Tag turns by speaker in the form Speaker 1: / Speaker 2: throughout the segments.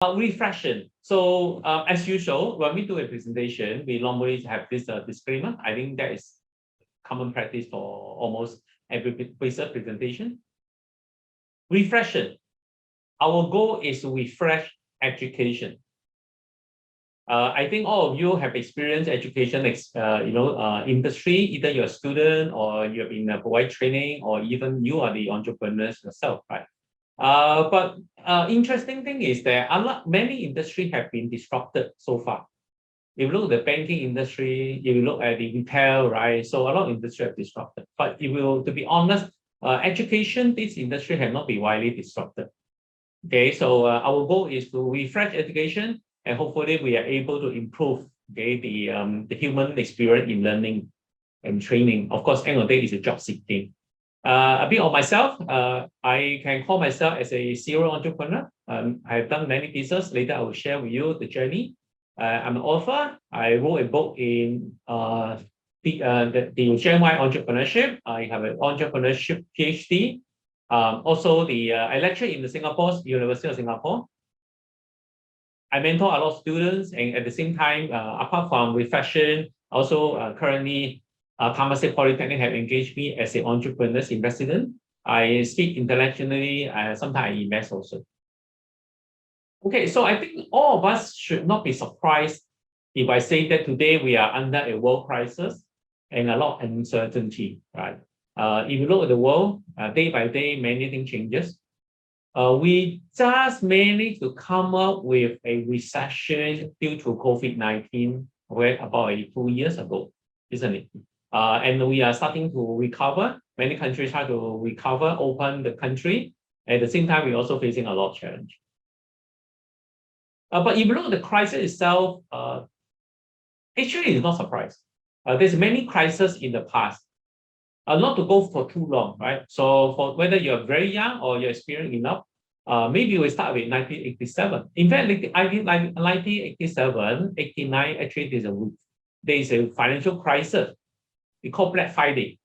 Speaker 1: Refreshion. So as usual, when we do a presentation, we normally have this disclaimer. I think that is common practice for almost every research presentation. Refreshion. Our goal is to refresh education. I think all of you have experienced education, industry. Either you're a student or you have been provide training, or even you are the entrepreneurs yourself, right? But interesting thing is that many industries have been disrupted so far. If you look at the banking industry, if you look at the retail, right? So a lot of industries have disrupted. But if you, to be honest, education, this industry have not been widely disrupted. Okay, so our goal is to refresh education, and hopefully we are able to improve the human experience in learning and training. Of course, end of the day is a job seeking. A bit of myself, I can call myself as a serial entrepreneur. I've done many pieces. Later, I will share with you the journey. I'm an author. I wrote a book in the Shanghai entrepreneurship. I have an entrepreneurship PhD. Also, I lecture in the University of Singapore. I mentor a lot of students, and at the same time, apart from Refreshion, also currently Temasek Polytechnic have engaged me as an entrepreneur in residence. I speak internationally. Sometimes I invest also. Okay, so I think all of us should not be surprised if I say that today we are under a world crisis and a lot of uncertainty, right? If you look at the world, day by day, many things changes. We just managed to come up with a recession due to COVID-19 about 2 years ago, isn't it? And we are starting to recover. Many countries try to recover, open the country. At the same time, we're also facing a lot of challenge. But if you look at the crisis itself, actually it's not surprise. There's many crises in the past. Not to go for too long, right? So for whether you're very young or you're experienced enough, maybe we start with 1987. In fact, 1987, 89, actually there is a financial crisis. We call Black Friday,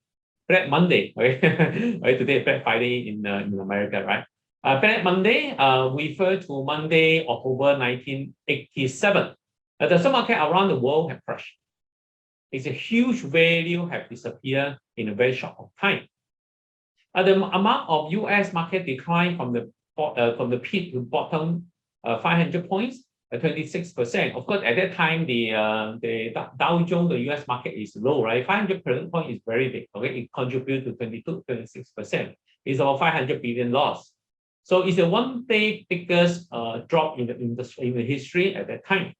Speaker 1: Black Monday, right? Right, today Black Friday in America, right? Black Monday refer to Monday, October 1987. The stock market around the world have crashed. It's a huge value have disappeared in a very short time. The amount of U.S. market decline from the peak to bottom 500 points. 26%. Of course, at that time, the Dow Jones, the US market is low, right? 500 point is very big. Okay, it contributes to 26%. It's about 500 billion loss. So it's the one day biggest drop in the history at that time.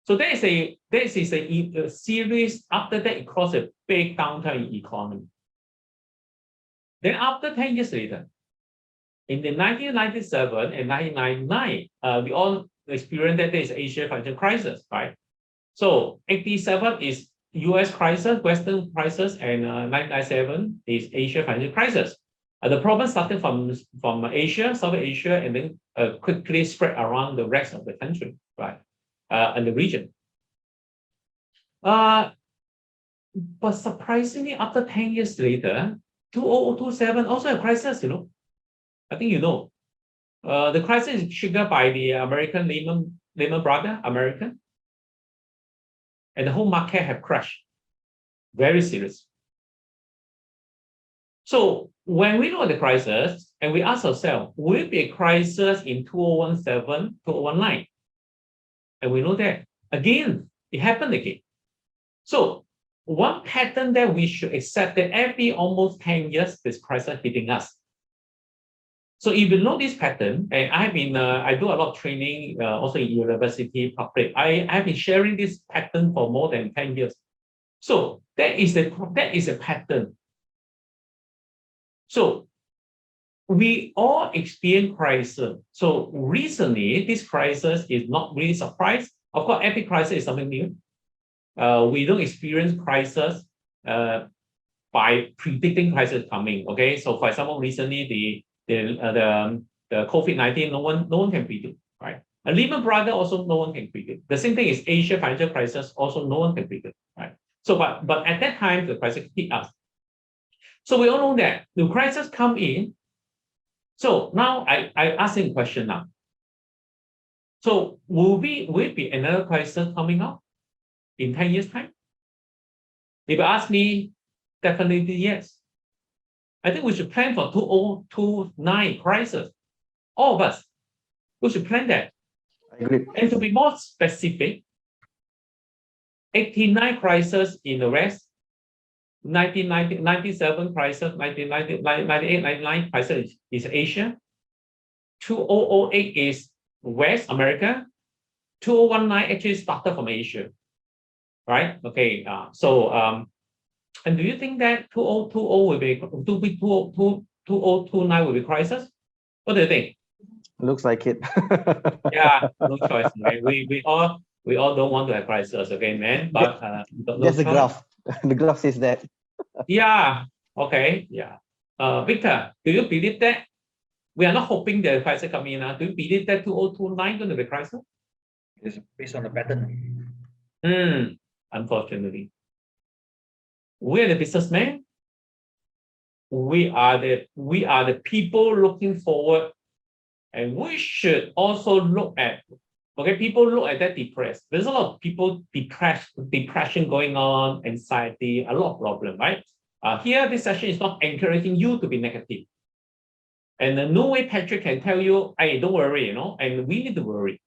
Speaker 1: So there is a series. After that, it caused a big downturn in economy. Then after 10 years later, in the 1997 and 1999, we all experienced that there is Asia financial crisis, right? So 87 is US crisis, Western crisis, and 1997 is Asia financial crisis. The problem started from Asia, South Asia, and then quickly spread around the rest of the country, right? And the region. But surprisingly, after 10 years later, 2027 also a crisis, you know. I think you know. The crisis is triggered by the American Lehman Brothers, American. And the whole market have crashed. Very serious. So when we look at the crisis and we ask ourselves, will it be a crisis in 2017, 2019? And we know that again, it happened again. So one pattern that we should accept that every almost 10 years, this crisis hitting us. So if you know this pattern, and I do a lot of training also in university public. I have been sharing this pattern for more than 10 years. So that is a pattern. So we all experience crisis. So recently, this crisis is not really surprise. Of course, every crisis is something new. We don't experience crisis by predicting crisis coming. Okay, so for example, recently the COVID-19, no one can predict, right? A Lehman Brothers also no one can predict. The same thing is Asia financial crisis, also no one can predict, right? So but at that time the crisis hit us. So we all know that the crisis come in. So now I ask you a question now. So will it be another crisis coming up in 10 years' time? If you ask me, definitely yes. I think we should plan for 2029 crisis. All of us, we should plan that.
Speaker 2: I agree.
Speaker 1: And to be more specific, 89 crisis in the West, 1997 crisis, 1998, 99 crisis is Asia, 2008 is West America, 2019 actually started from Asia, right? Okay, and do you think that 2020 will be 2029 will be crisis? What do you think?
Speaker 2: Looks like it.
Speaker 1: Yeah, no choice, right? We all don't want to have crisis, okay, man. But no
Speaker 2: That's the
Speaker 1: choice.
Speaker 2: graph. The graph says that.
Speaker 1: Yeah. Okay. Yeah. Victor, do you believe that we are not hoping the crisis coming in? Do you believe that 2029 going to be crisis?
Speaker 3: It's based on the pattern.
Speaker 1: Unfortunately, we are the businessmen. We are the people looking forward, and we should also look at. Okay, people look at that depressed. There's a lot of people depression going on, anxiety, a lot of problem, right? Here, this session is not encouraging you to be negative. And no way Patrick can tell you, hey, don't worry, and we need to worry.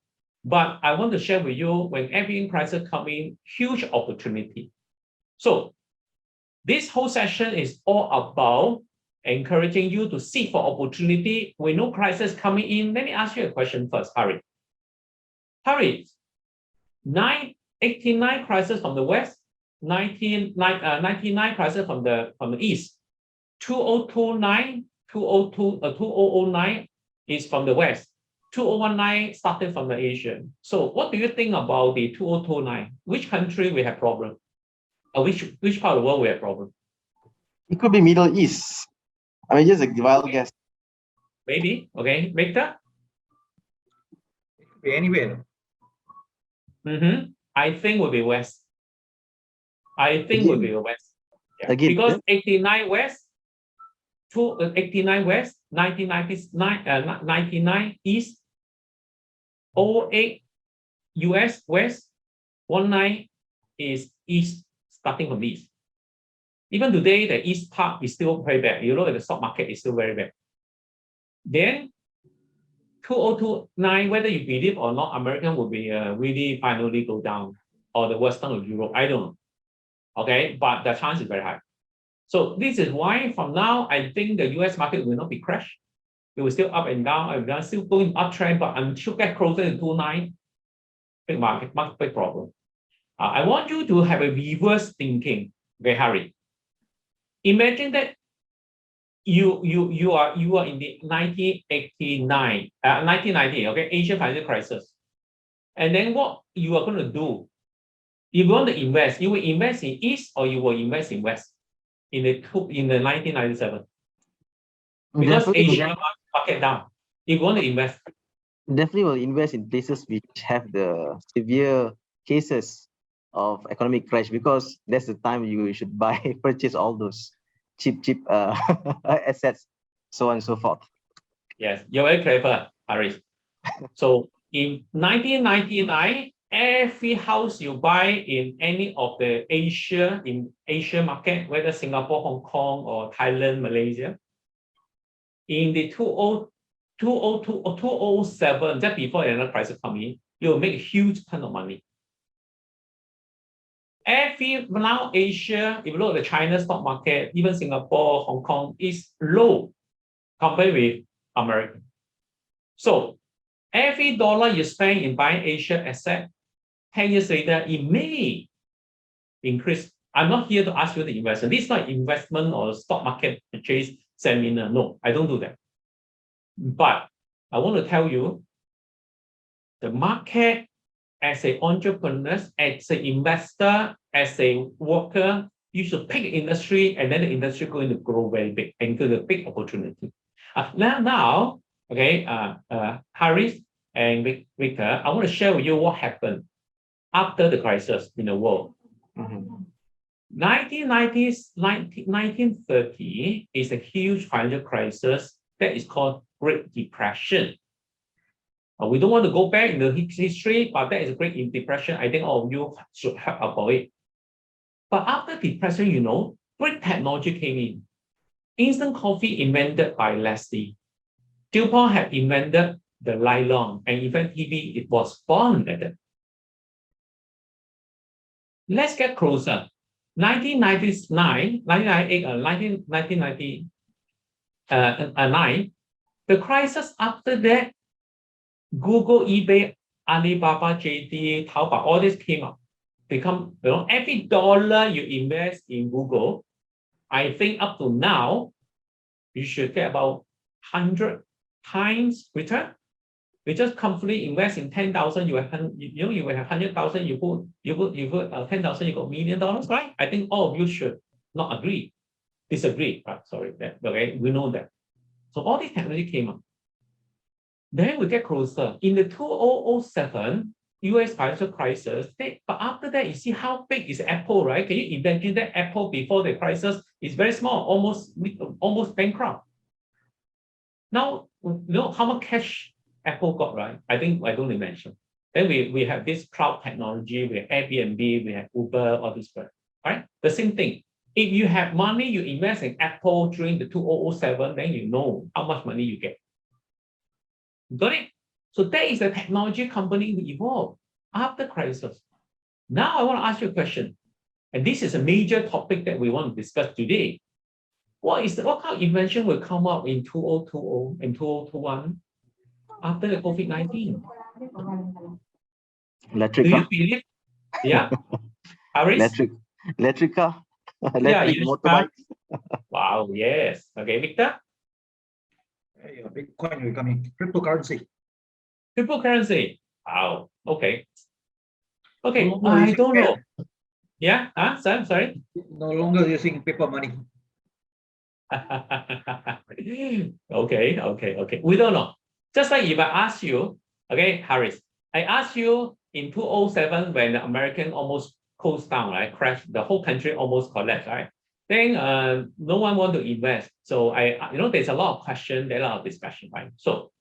Speaker 1: But I want to share with you, when every crisis comes in, huge opportunity. So this whole session is all about encouraging you to seek for opportunity. When no crisis coming in, let me ask you a question first, Harry. Harry, 89 crisis from the West, 99 crisis from the East, 2009 is from the West, 2019 started from the Asian. So what do you think about the 2029? Which country we have problem? Or which part of the world we have problem?
Speaker 2: It could be Middle East. I mean, just a wild guess.
Speaker 1: Maybe. Okay, Victor?
Speaker 3: It could be anywhere.
Speaker 1: I think will be West. I think will be West. Yeah.
Speaker 2: Again,
Speaker 1: because 89 West, 89 West, 99 East, 08 US West, 19 is East, starting from East. Even today, the East part is still very bad. You look at the stock market is still very bad. Then 2029, whether you believe or not, American will be really finally go down, or the Western of Europe. I don't know. Okay, but the chance is very high. So this is why from now, I think the US market will not be crashed. It will still up and down, still going uptrend, but until get closer to 29, big market, big problem. I want you to have a reverse thinking, okay, Harry. Imagine that you are in the 1990, okay, Asian financial crisis. And then what you are going to do? If you want to invest, you will invest in East or you will invest in West in the 1997. Because Asia market down. If you want to invest,
Speaker 2: definitely will invest in places which have the severe cases of economic crash, because that's the time you should purchase all those cheap assets, so on and so forth.
Speaker 1: Yes, you're very clever, Harris. So in 1999, every house you buy in any of the Asia market, whether Singapore, Hong Kong, or Thailand, Malaysia, in the 2002 or 2007, just before another crisis come in, you'll make a huge ton of money. Now Asia, if you look at the China stock market, even Singapore, Hong Kong, is low compared with America. So every dollar you spend in buying Asia asset, 10 years later, it may increase. I'm not here to ask you to invest. This is not investment or stock market purchase seminar. No, I don't do that. But I want to tell you, the market as an entrepreneur, as an investor, as a worker, you should pick an industry, and then the industry is going to grow very big and give a big opportunity. Now, okay, Harris and Victor, I want to share with you what happened after the crisis in the world. 1990s, 1930 is a huge financial crisis that is called Great Depression. We don't want to go back in the history, but that is a great depression. I think all of you should have about it. But after depression, you know, great technology came in. Instant coffee invented by Leslie. DuPont had invented the nylon, and even TV, it was born at it. Let's get closer. 1999, 1998, 1999, the crisis after that, Google, eBay, Alibaba, JD, Taobao, all this came up. Become, you know, every dollar you invest in Google, I think up to now, you should get about 100 times return. We just comfortably invest in 10,000, you have, you know, you will have 100,000, you put 10,000, you got $1 million, right? I think all of you should not disagree, right? Sorry, okay, we know that. So all this technology came up. Then we get closer. In the 2007 US financial crisis, but after that, you see how big is Apple, right? Can you imagine that Apple before the crisis is very small, almost bankrupt. Now, you know how much cash Apple got, right? I think I don't mention. Then we have this cloud technology, we have Airbnb, we have Uber, all this, right? The same thing. If you have money, you invest in Apple during the 2007, then you know how much money you get. Got it? So that is the technology company we evolved after crisis. Now I want to ask you a question, and this is a major topic that we want to discuss today. What kind of invention will come up in 2020 and 2021 after the COVID-19?
Speaker 2: Electric
Speaker 1: Do
Speaker 2: car.
Speaker 1: you believe? Yeah, Harris?
Speaker 2: Electric car.
Speaker 1: Yeah,
Speaker 2: Electric
Speaker 1: yes,
Speaker 2: motorbike.
Speaker 1: wow, yes. Okay, Victor?
Speaker 3: Yeah, Bitcoin will come in. Cryptocurrency.
Speaker 1: Cryptocurrency. Wow, okay. Okay,
Speaker 3: No longer
Speaker 1: I
Speaker 3: using
Speaker 1: don't know.
Speaker 3: pen.
Speaker 1: Yeah, Sam, sorry.
Speaker 3: No longer using paper money.
Speaker 1: Okay. We don't know. Just like if I ask you, okay, Harris, I asked you in 2007 when the American almost closed down, right? Crashed, the whole country almost collapsed, right? Then no one want to invest. So there's a lot of question, there's a lot of discussion, right? So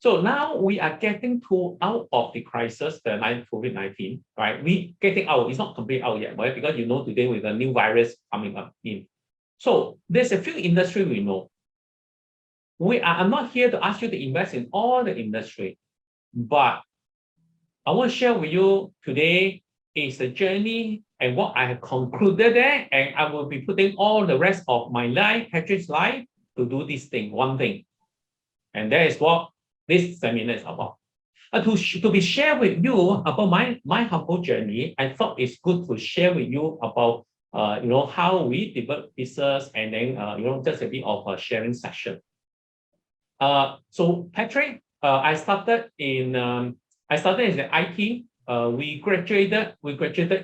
Speaker 1: now we are getting out of the crisis, the COVID-19, right? We getting out, it's not completely out yet, right? Because you know today with the new virus coming up in. So there's a few industries we know. I'm not here to ask you to invest in all the industry, but I want to share with you today is the journey and what I have concluded there, and I will be putting all the rest of my life, Patrick's life, to do this thing, one thing. And that is what this seminar is about. To be shared with you about my humble journey, I thought it's good to share with you about how we develop business, and then just a bit of a sharing session. So Patrick, I started in the IT. We graduated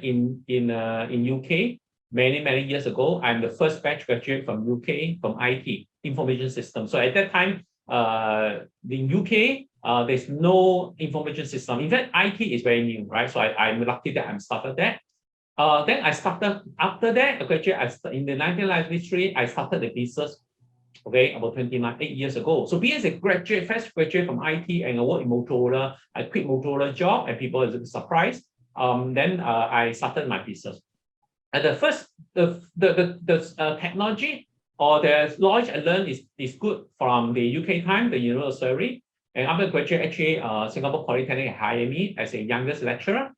Speaker 1: in UK many years ago. I'm the first batch graduate from UK from IT, information system. So at that time, in UK, there's no information system. In fact, IT is very new, right? So I'm lucky that I'm started there. Then I started after that. In the 1993, I started the business. Okay, about 8 years ago. So being as a fresh graduate from IT, and I work in Motorola, I quit Motorola job, and people are surprised. Then I started my business. And the first, the technology or the knowledge I learned is good from the UK time, the university. And after graduate, actually, Singapore Polytechnic hired me as a youngest lecturer.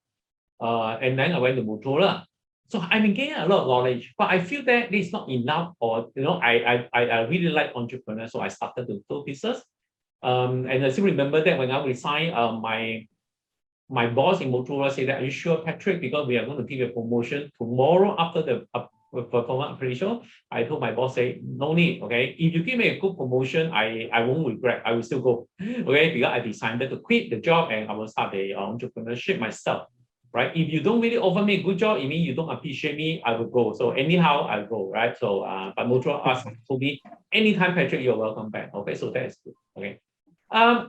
Speaker 1: And then I went to Motorola. So I've been gaining a lot of knowledge, but I feel that this is not enough, or I really like entrepreneurs, so I started to do business. And I still remember that when I resigned, my boss in Motorola said that, "Are you sure, Patrick? Because we are going to give you a promotion tomorrow after the performance appraisal." I told my boss, "Say no need. Okay, if you give me a good promotion, I won't regret. I will still go. Okay, because I decided to quit the job and I will start the entrepreneurship myself." Right? If you don't really offer me a good job, it means you don't appreciate me, I will go. So anyhow, I'll go, right? So, but Motorola told me, anytime, Patrick, you're welcome back. Okay, so that is good. Okay.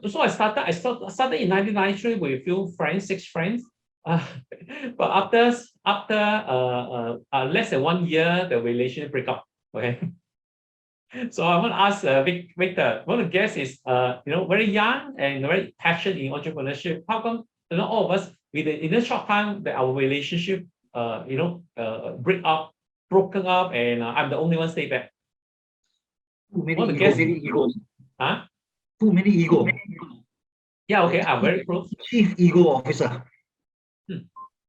Speaker 1: So I started in 1993 with a few friends, 6 friends. But after less than 1 year, the relationship break up. Okay. So I want to ask Victor, one of the guests is very young and very passionate in entrepreneurship. How come all of us in a short time that our relationship broken up and I'm the only one stay back?
Speaker 3: Too many
Speaker 1: One of the
Speaker 3: ego,
Speaker 1: guests,
Speaker 3: many ego.
Speaker 1: huh?
Speaker 3: Too many ego.
Speaker 1: Yeah, okay, I'm very close.
Speaker 3: Chief ego officer.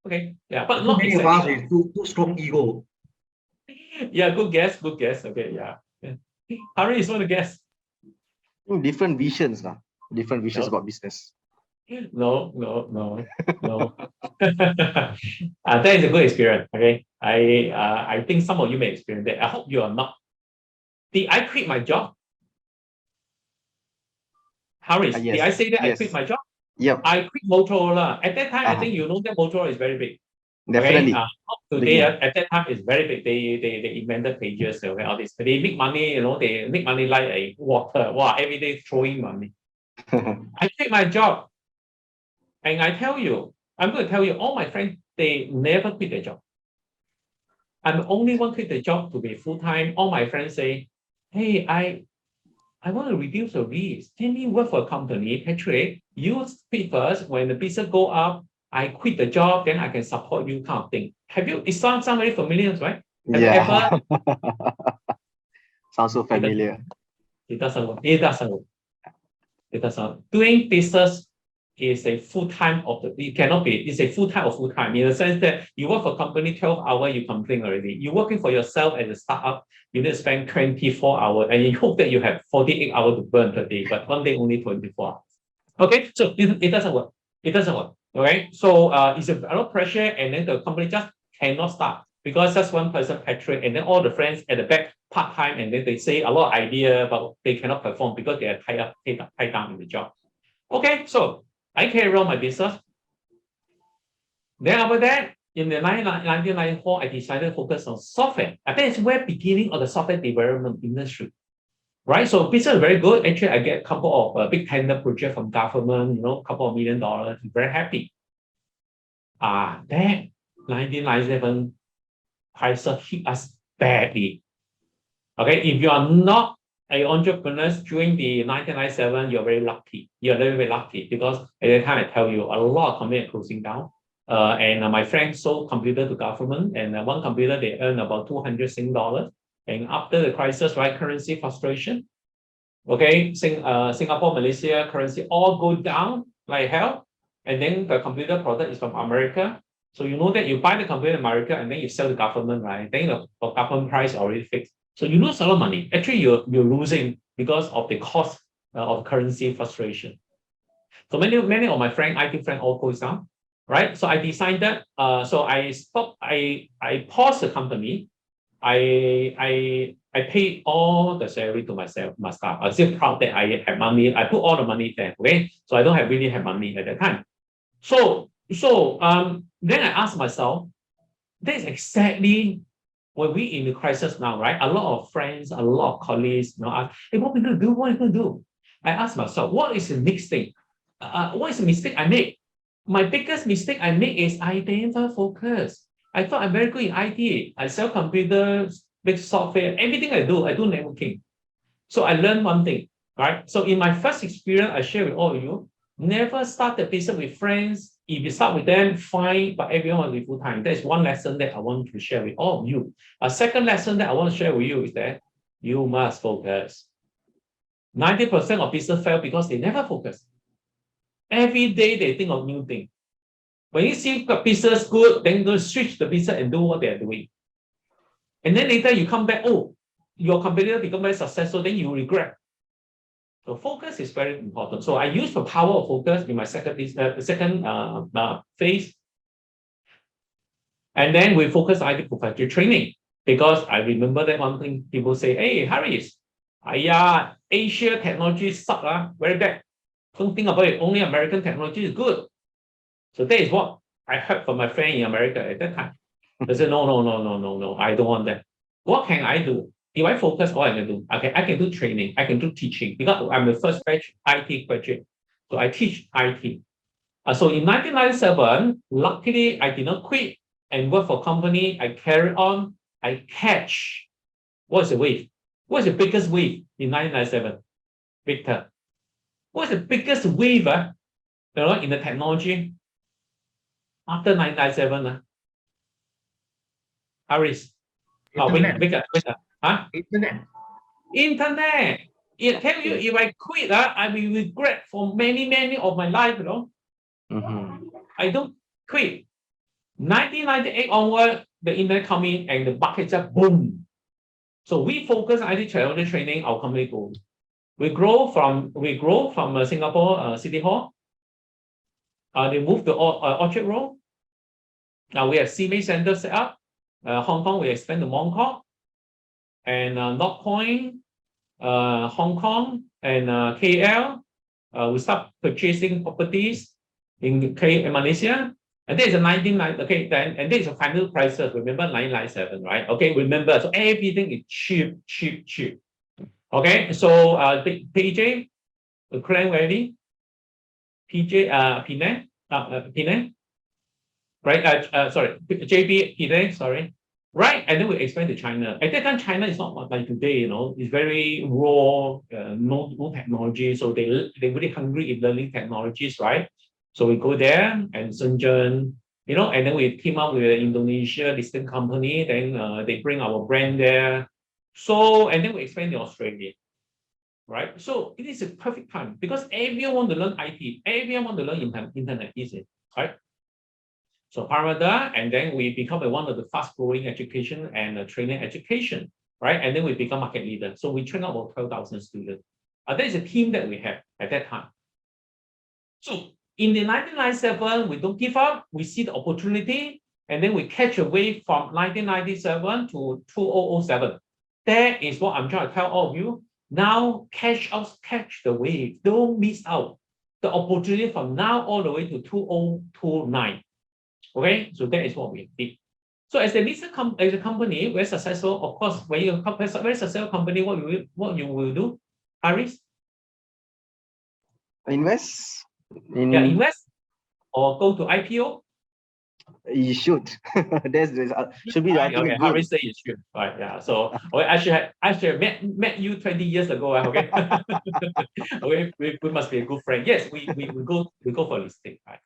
Speaker 1: Okay, yeah, but
Speaker 3: Too
Speaker 1: not
Speaker 3: many of us
Speaker 1: exactly.
Speaker 3: with too strong ego.
Speaker 1: Yeah, good guess, good guess. Okay, yeah. Harry is one of the guests.
Speaker 2: Different visions, different visions
Speaker 1: No.
Speaker 2: about business.
Speaker 1: No. That is a good experience. Okay, I think some of you may experience that. I hope you are not. Did I quit my job? Harris,
Speaker 2: Yes,
Speaker 1: did I say that I
Speaker 2: yes.
Speaker 1: quit my job?
Speaker 2: Yep,
Speaker 1: I quit Motorola. At that time, I
Speaker 2: Uh-huh.
Speaker 1: think you know that Motorola is very big.
Speaker 2: definitely.
Speaker 1: Okay, today at that time it's very big. They invented pages. Okay, all this. They make money. They make money like a water. Wow, every day throwing money. I quit my job, and I'm going to tell you, all my friends they never quit their job. I'm the only one quit the job to be full time. All my friends say, "Hey, I want to reduce the risk. Let me work for a company. Actually, you quit first. When the business go up, I quit the job, then I can support you," kind of thing. Have you? It sounds very familiar, right? Have you
Speaker 2: Yeah,
Speaker 1: ever?
Speaker 2: sounds so familiar.
Speaker 1: It doesn't work. It doesn't work. It doesn't. Doing business is a full time it cannot be. It's a full time or full time in the sense that you work for a company 12 hours, you complain already. You're working for yourself as a startup, you need to spend 24 hours, and you hope that you have 48 hours to burn per day, but one day only 24 hours. Okay, so it doesn't work. It doesn't work. Okay, so it's a lot of pressure, and then the company just cannot start because just one person, Patrick, and then all the friends at the back part time, and then they say a lot of idea, but they cannot perform because they are tied down in the job. Okay, so I carry on my business. Then after that, in the 1994, I decided to focus on software. I think it's where beginning of the software development industry. Right, so business is very good. Actually, I get a couple of big tender project from government, a couple of $1 million. Very happy. Then 1997 crisis hit us badly. Okay, if you are not an entrepreneur during the 1997, you're very lucky. You're very, very lucky because at the time I tell you, a lot of companies are closing down. And my friends sold computer to government, and one computer they earn about $200. And after the crisis, right, currency frustration. Okay, Singapore, Malaysia currency all go down like hell. And then the computer product is from America. So you know that you buy the computer in America and then you sell the government, right? Then the government price already fixed. So you lose a lot of money. Actually, you're losing because of the cost of currency frustration. So many of my IT friends all goes down, right? So I decided, so I stopped, I paused the company. I pay all the salary to myself, my staff. I'm still proud that I have money. I put all the money there. Okay, so I don't really have money at that time. So then I asked myself, that's exactly when we in the crisis now, right? A lot of friends, a lot of colleagues, ask, hey, what are we going to do? What are we going to do? I asked myself, what is the next thing? What is the mistake I make? My biggest mistake I make is I never focus. I thought I'm very good in IT. I sell computers, make software, everything I do networking. So I learned one thing, right? So in my first experience, I share with all of you, never start the business with friends. If you start with them, fine, but everyone will be full time. That is one lesson that I want to share with all of you. A second lesson that I want to share with you is that you must focus. 90% of business fail because they never focus. Every day they think of new thing. When you see the business good, then you switch the business and do what they are doing. And then later you come back, oh, your competitor become very successful, then you regret. So focus is very important. So I use the power of focus in my second phase. And then we focus on IT professional training because I remember that one thing people say, hey, Harris, Asia technology suck, very bad. Don't think about it. Only American technology is good. So that is what I heard from my friend in America at that time. They said, no, I don't want that. What can I do? If I focus, what I can do? Okay, I can do training, I can do teaching because I'm the first batch IT graduate. So I teach IT. So in 1997, luckily I did not quit and work for company. I carry on. I catch what's the wave? What's the biggest wave in 1997? Victor. What's the biggest wave in the technology after 1997? Harris.
Speaker 3: Internet.
Speaker 1: Victor. Huh?
Speaker 3: Internet.
Speaker 1: Internet. I tell you, if I quit, I will regret for many of my life, I don't quit. 1998 onward, the internet come in and the bucket just boom. So we focus on IT technology training, our company goes. We grow from Singapore City Hall. They moved to Orchard Road. Now we have CMA Center set up. Hong Kong, we expand to Mongkok. And North Point, Hong Kong, and KL. We start purchasing properties in Malaysia. And this is a 1990, okay, then, and this is a final crisis. Remember 1997, right? Okay, remember, so everything is cheap. Okay, so PJ, Klang Valley, Penang, right? Sorry, JB Penang, sorry. Right, and then we expand to China. At that time, China is not like today, it's very raw, no technology. So they're really hungry in learning technologies, right? So we go there and Shenzhen, and then we team up with an Indonesia listed company. Then they bring our brand there. So, and then we expand to Australia, right? So it is a perfect time because everyone want to learn IT, everyone want to learn internet, easy, right? So Paramada, and then we become one of the fast growing education and training education, right? And then we become market leader. So we train about 12,000 students. That is a team that we have at that time. So in the 1997, we don't give up. We see the opportunity, and then we catch a wave from 1997 to 2007. That is what I'm trying to tell all of you. Now catch the wave. Don't miss out the opportunity from now all the way to 2029. Okay, so that is what we did. So as a company, we're successful. Of course, when you're a very successful company, what you will do, Harris?
Speaker 2: Invest.
Speaker 1: Invest or go to IPO.
Speaker 2: You should. Should be the ultimate
Speaker 1: okay, Harris say you should. Right, yeah. So I should have met you 20 years ago. Okay. Okay, we must be a good friend. Yes, we go for listing, right?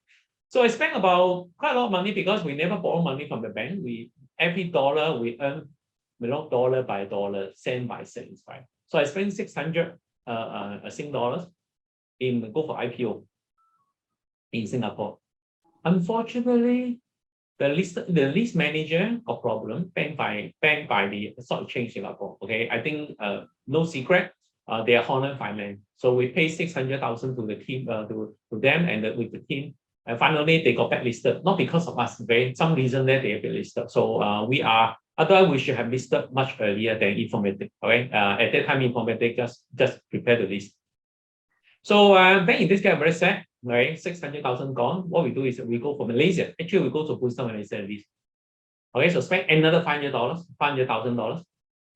Speaker 1: So I spent about quite a lot of money because we never borrow money from the bank. Every dollar we earn, dollar by dollar, cent by cent, right? So I spent 600 Sing dollars go for IPO in Singapore. Unfortunately, the list manager got problem banned by the stock exchange Singapore. Okay, I think no secret. They are Holland Finance. So we pay 600,000 to the team to them and with the team. And finally, they got blacklisted, not because of us, some reason that they have been listed. So otherwise we should have listed much earlier than Informatic. Okay, at that time, Informatic just prepare the list. So then in this case, I'm very sad, right? 600,000 gone. What we do is we go for Malaysia. Actually, we go to Bursa Malaysia at least. Okay, so spend another $500,000,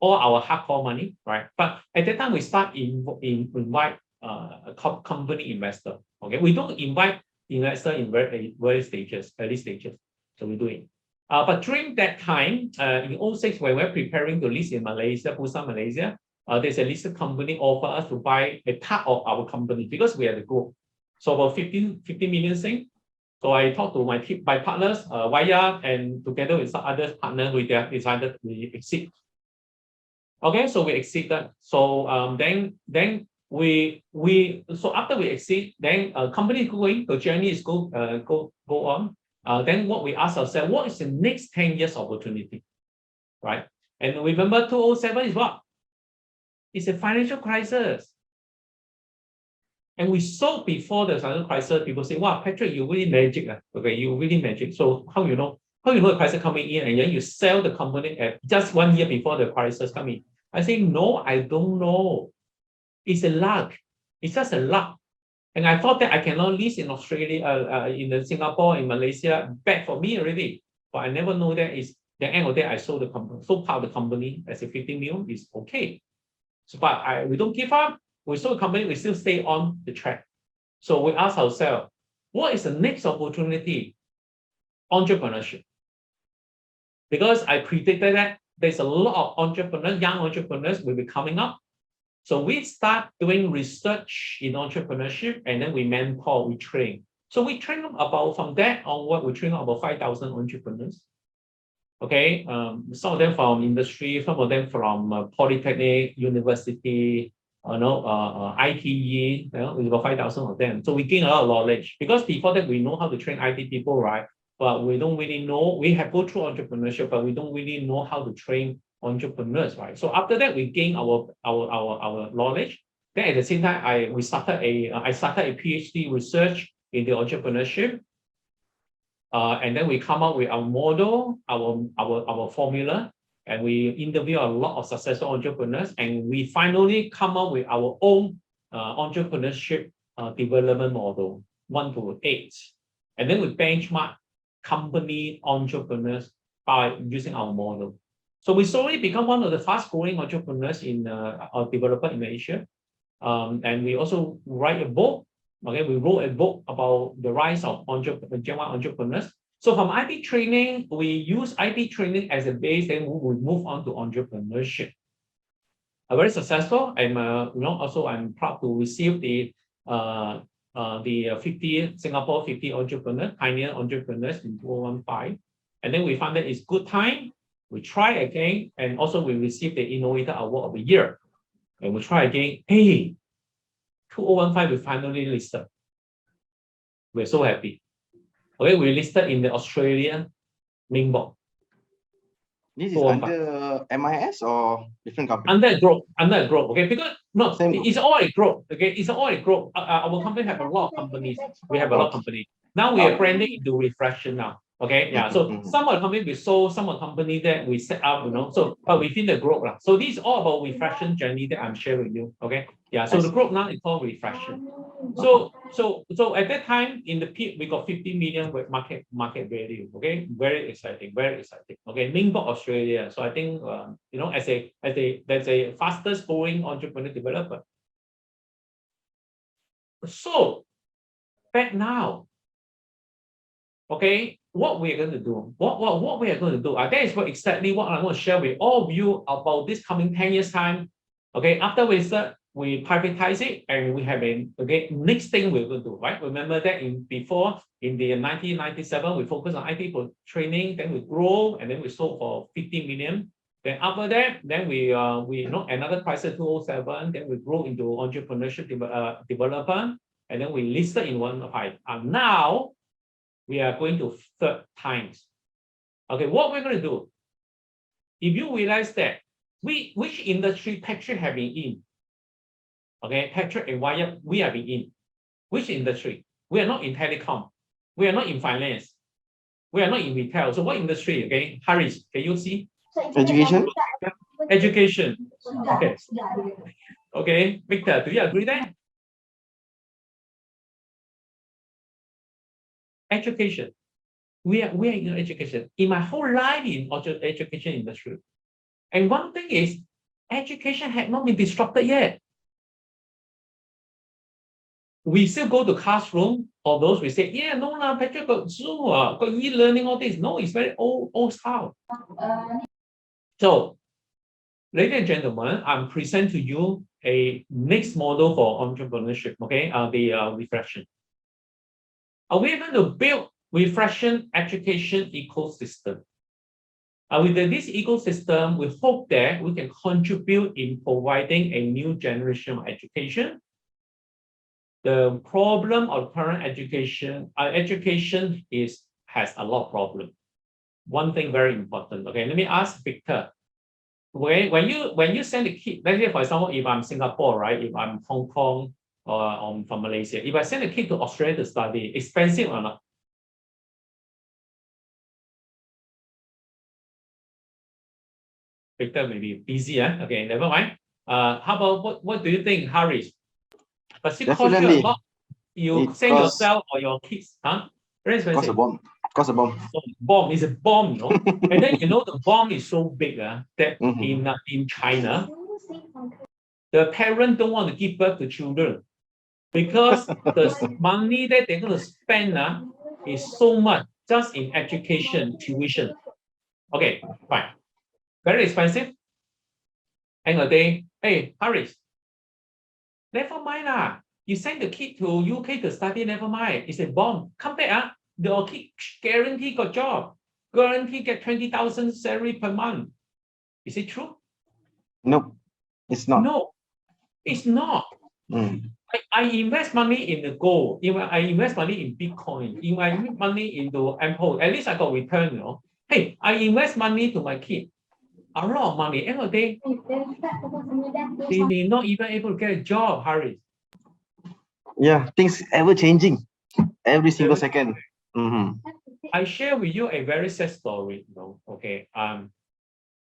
Speaker 1: all our hardcore money, right? But at that time, we start invite a company investor. Okay, we don't invite investor in early stages. So we do it. But during that time, in 2006, when we're preparing to list in Malaysia, Bursa Malaysia, there's a listed company offer us to buy a part of our company because we are the group. So about 50 million Sing. So I talked to my partners, Waya, and together with some other partners, we decided we exit. Okay, so we exited. So then so after we exit, then company going, the journey is go on. Then what we ask ourselves, what is the next 10 years opportunity, right? And remember 2007 is what? It's a financial crisis. And we saw before the financial crisis, people say, wow, Patrick, you really magic. Okay, you really magic. So how you know the crisis coming in and then you sell the company at just 1 year before the crisis coming? I say, no, I don't know. It's a luck. It's just a luck. And I thought that I cannot list in Australia, in Singapore, in Malaysia, bad for me already. But I never know that is the end of the day, I sold the company. So part of the company as a 50 million is okay. So, but we don't give up. We sold the company, we still stay on the track. So we ask ourselves, what is the next opportunity? Entrepreneurship. Because I predicted that there's a lot of entrepreneurs, young entrepreneurs will be coming up. So we start doing research in entrepreneurship, and then we mentor, we train. So we train about, from that onward, we train about 5,000 entrepreneurs. Okay, some of them from industry, some of them from polytechnic, university, ITE, it's about 5,000 of them. So we gain a lot of knowledge, because before that we know how to train IT people, right? But we don't really know, we have go through entrepreneurship, but we don't really know how to train entrepreneurs, right? So after that, we gain our knowledge. Then at the same time, I started a PhD research in the entrepreneurship. And then we come up with our model, our formula, and we interview a lot of successful entrepreneurs, and we finally come up with our own entrepreneurship development model, 1 to 8. And then we benchmark company entrepreneurs by using our model. So we slowly become one of the fast-growing entrepreneurs in developer in Asia. And we also write a book. Okay, we wrote a book about the rise of Gen Y entrepreneurs. So from IT training, we use IT training as a base, then we move on to entrepreneurship. Very successful. And also I'm proud to receive the 50 Singapore 50 entrepreneurs, pioneer entrepreneurs in 2015. And then we found that it's good time. We try again, and also we received the Innovator Award of the Year. And we try again. Hey, 2015 we finally listed. We're so happy. Okay, we listed in the Australian main board.
Speaker 4: This is under MIS or different company?
Speaker 1: Under a group. Okay, because no, it's all a group. Okay, it's all a group. Our company have a lot of companies. We have a lot of companies. Now we are branding into Refreshion now. Okay, yeah. So some of the company we sold, some of the company that we set up, so but within the group. So this is all about Refreshion journey that I'm sharing with you. Okay. Yeah. So the group now is called Refreshion. So at that time in the peak, we got 50 million market value. Okay, very exciting, very exciting. Okay, main board Australia. So I think that's a fastest growing entrepreneur developer. So back now. Okay, what we are going to do? What we are going to do? That is exactly what I'm going to share with all of you about this coming 10 years time. Okay, after we privatize it, and we have next thing we're going to do, right? Remember that in the 1997 we focused on IT for training, then we grow, and then we sold for 50 million. Then after that, then we another crisis 2007, then we grow into entrepreneurship developer, and then we listed in 105. And now we are going to third times. Okay, what we're going to do? If you realize that which industry Patrick have been in? Okay, Patrick and Wyatt, we have been in. Which industry? We are not in telecom. We are not in finance. We are not in retail. So what industry? Okay, Harris, can you see?
Speaker 4: Education.
Speaker 1: Education. Okay. Okay, Victor, do you agree that? Education. We are in education. In my whole life in education industry. And one thing is, education had not been disrupted yet. We still go to classroom, or those we say, yeah, no, Patrick got Zoom, got e-learning, all this. No, it's very old style. So, ladies and gentlemen, I'm present to you a next model for entrepreneurship. Okay, the Refreshion. We are going to build Refreshion education ecosystem. With this ecosystem, we hope that we can contribute in providing a new generation of education. The problem of current education has a lot of problems. One thing very important. Okay, let me ask Victor. When you send a kid, let's say for example, if I'm Singapore, right? If I'm Hong Kong or I'm from Malaysia, if I send a kid to Australia to study, expensive or not? Victor may be busy, okay, never mind. How about what do you think, Harris? But it costs you a lot. You send yourself or your kids, huh? Very expensive.
Speaker 4: Cost a bomb.
Speaker 1: Bomb is a bomb, and then the bomb is so big that in China, the parents don't want to give birth to children because the money that they're going to spend is so much just in education, tuition. Okay, fine. Very expensive. End of the day, hey, Harris, never mind lah. You send the kid to UK to study, never mind. It's a bomb. Come back, the kid guarantee got job. Guarantee get 20,000 salary per month. Is it true?
Speaker 4: Nope, it's not.
Speaker 1: No, it's not.
Speaker 4: Mm.
Speaker 1: I invest money in the gold. If I invest money in Bitcoin, if I invest money into Apple, at least I got return, you know. Hey, I invest money to my kid. A lot of money. End of the day, they may not even able to get a job, Harry.
Speaker 4: Yeah, things ever changing every single second. Mhm.
Speaker 1: I share with you a very sad story, you know. Okay.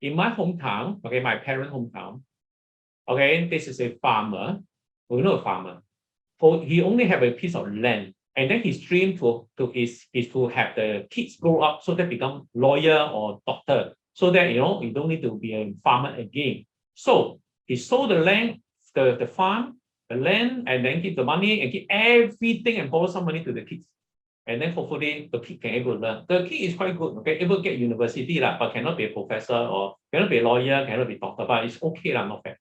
Speaker 1: In my hometown, okay, my parent hometown, okay, this is a farmer. We know a farmer. So he only have a piece of land, and then his dream is to have the kids grow up so they become lawyer or doctor, so that you know you don't need to be a farmer again. So he sold the land, the farm, the land, and then give the money and give everything and borrow some money to the kids. And then hopefully the kid can able to learn. The kid is quite good, okay, able to get university, but cannot be a professor or cannot be a lawyer, cannot be doctor, but it's okay, not bad.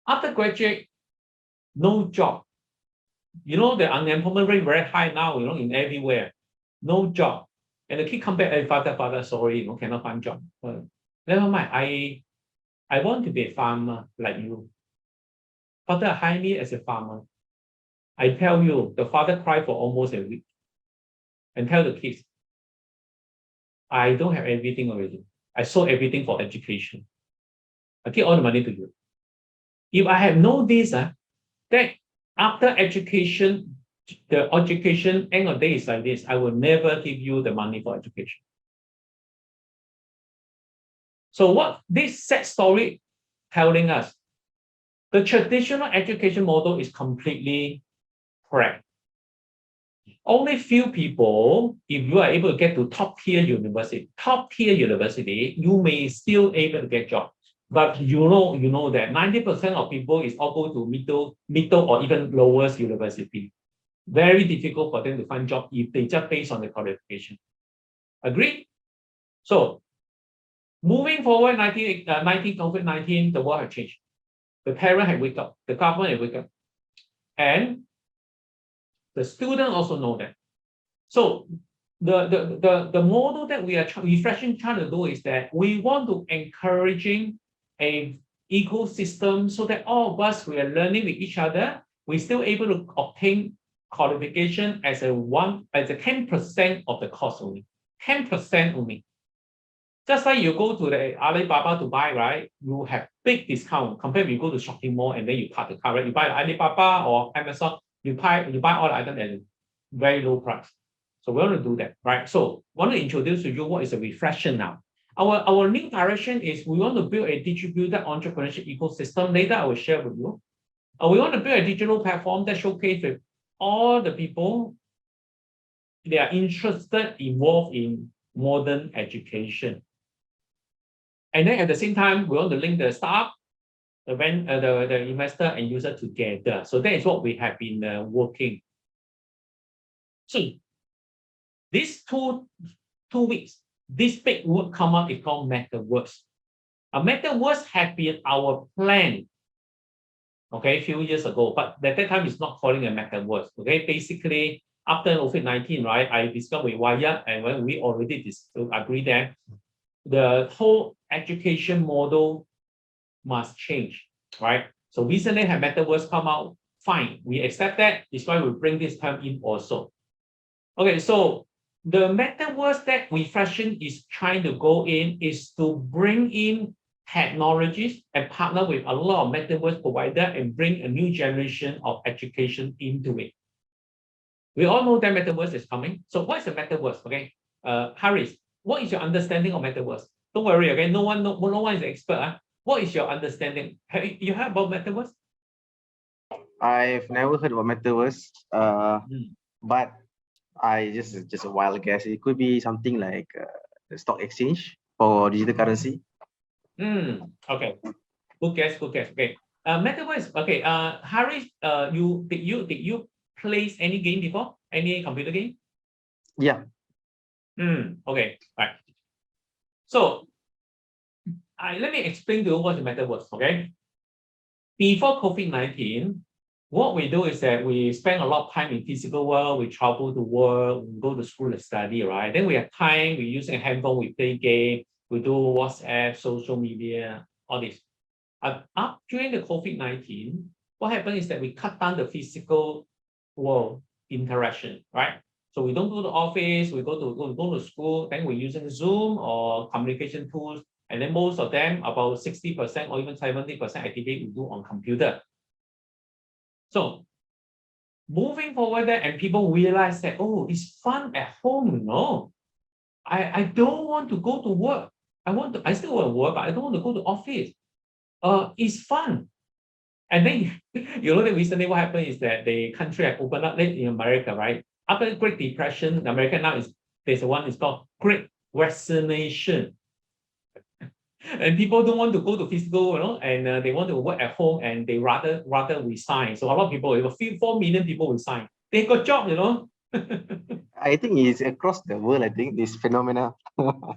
Speaker 1: After graduate, no job. You know, the unemployment rate very high now, you know, in everywhere. No job. And the kid come back, hey, father, sorry, you know, cannot find job. Well, never mind. I want to be a farmer like you. Father, hire me as a farmer. I tell you, the father cried for almost a week and tell the kids, I don't have everything already. I sold everything for education. I give all the money to you. If I have known this, that after education, the education end of the day is like this, I will never give you the money for education. So what this sad story telling us, the traditional education model is completely correct. Only few people, if you are able to get to top tier university, you may still able to get jobs. But you know that 90% of people is all go to middle or even lowest university. Very difficult for them to find job if they just based on the qualification. Agree? So moving forward, COVID-19, the world has changed. The parent had wake up, the government had wake up, and the student also know that. So the model that we are Refreshion trying to do is that we want to encouraging a ecosystem so that all of us, we are learning with each other, we're still able to obtain qualification as a 10% of the cost only. 10% only. Just like you go to the Alibaba to buy, right? You have big discount compared with you go to shopping mall and then you park the car, right? You buy Alibaba or Amazon, you buy all the items at very low price. So we want to do that, right? So I want to introduce to you what is a Refreshion now. Our new direction is we want to build a distributed entrepreneurship ecosystem. Later, I will share with you. We want to build a digital platform that showcases all the people they are interested, involved in modern education. And then at the same time, we want to link the startup, the investor and user together. So that is what we have been working. So these two weeks, this big word come up is called metaverse. A metaverse had been our plan, okay, a few years ago, but at that time it's not calling a metaverse. Okay, basically after COVID-19, right? I discussed with Wyatt, and when we already agree that the whole education model must change, right? So recently have metaverse come out, fine, we accept that. It's why we bring this term in also. Okay, so the metaverse that Refreshion is trying to go in is to bring in technologies and partner with a lot of metaverse provider and bring a new generation of education into it. We all know that metaverse is coming. So what is the metaverse? Okay, Harris, what is your understanding of metaverse? Don't worry, okay, no one is an expert. What is your understanding? Have you heard about metaverse?
Speaker 2: I've never heard about metaverse, but I just a wild guess. It could be something like the stock exchange for digital currency.
Speaker 1: Okay, good guess. Okay, metaverse. Okay, Harris, did you play any game before? Any computer game?
Speaker 2: Yeah.
Speaker 1: Okay, right. So let me explain to you what the metaverse, okay? Before COVID-19, what we do is that we spend a lot of time in physical world, we travel to work, we go to school to study, right? Then we have time, we use a handphone, we play game, we do WhatsApp, social media, all this. Up during the COVID-19, what happened is that we cut down the physical world interaction, right? So we don't go to office, we go to school, then we're using Zoom or communication tools, and then most of them, about 60% or even 70% activity we do on computer. So moving forward there, and people realize that, oh, it's fun at home, you know. I don't want to go to work. I still want to work, but I don't want to go to office. It's fun. And then you know that recently what happened is that the country have opened up in America, right? After the Great Depression, America now there's one is called Great Resignation. And people don't want to go to physical, you know, and they want to work at home, and they rather resign. So a lot of people, 4 million people resign. They got job, you know.
Speaker 2: I think it's across the world. I think this phenomena.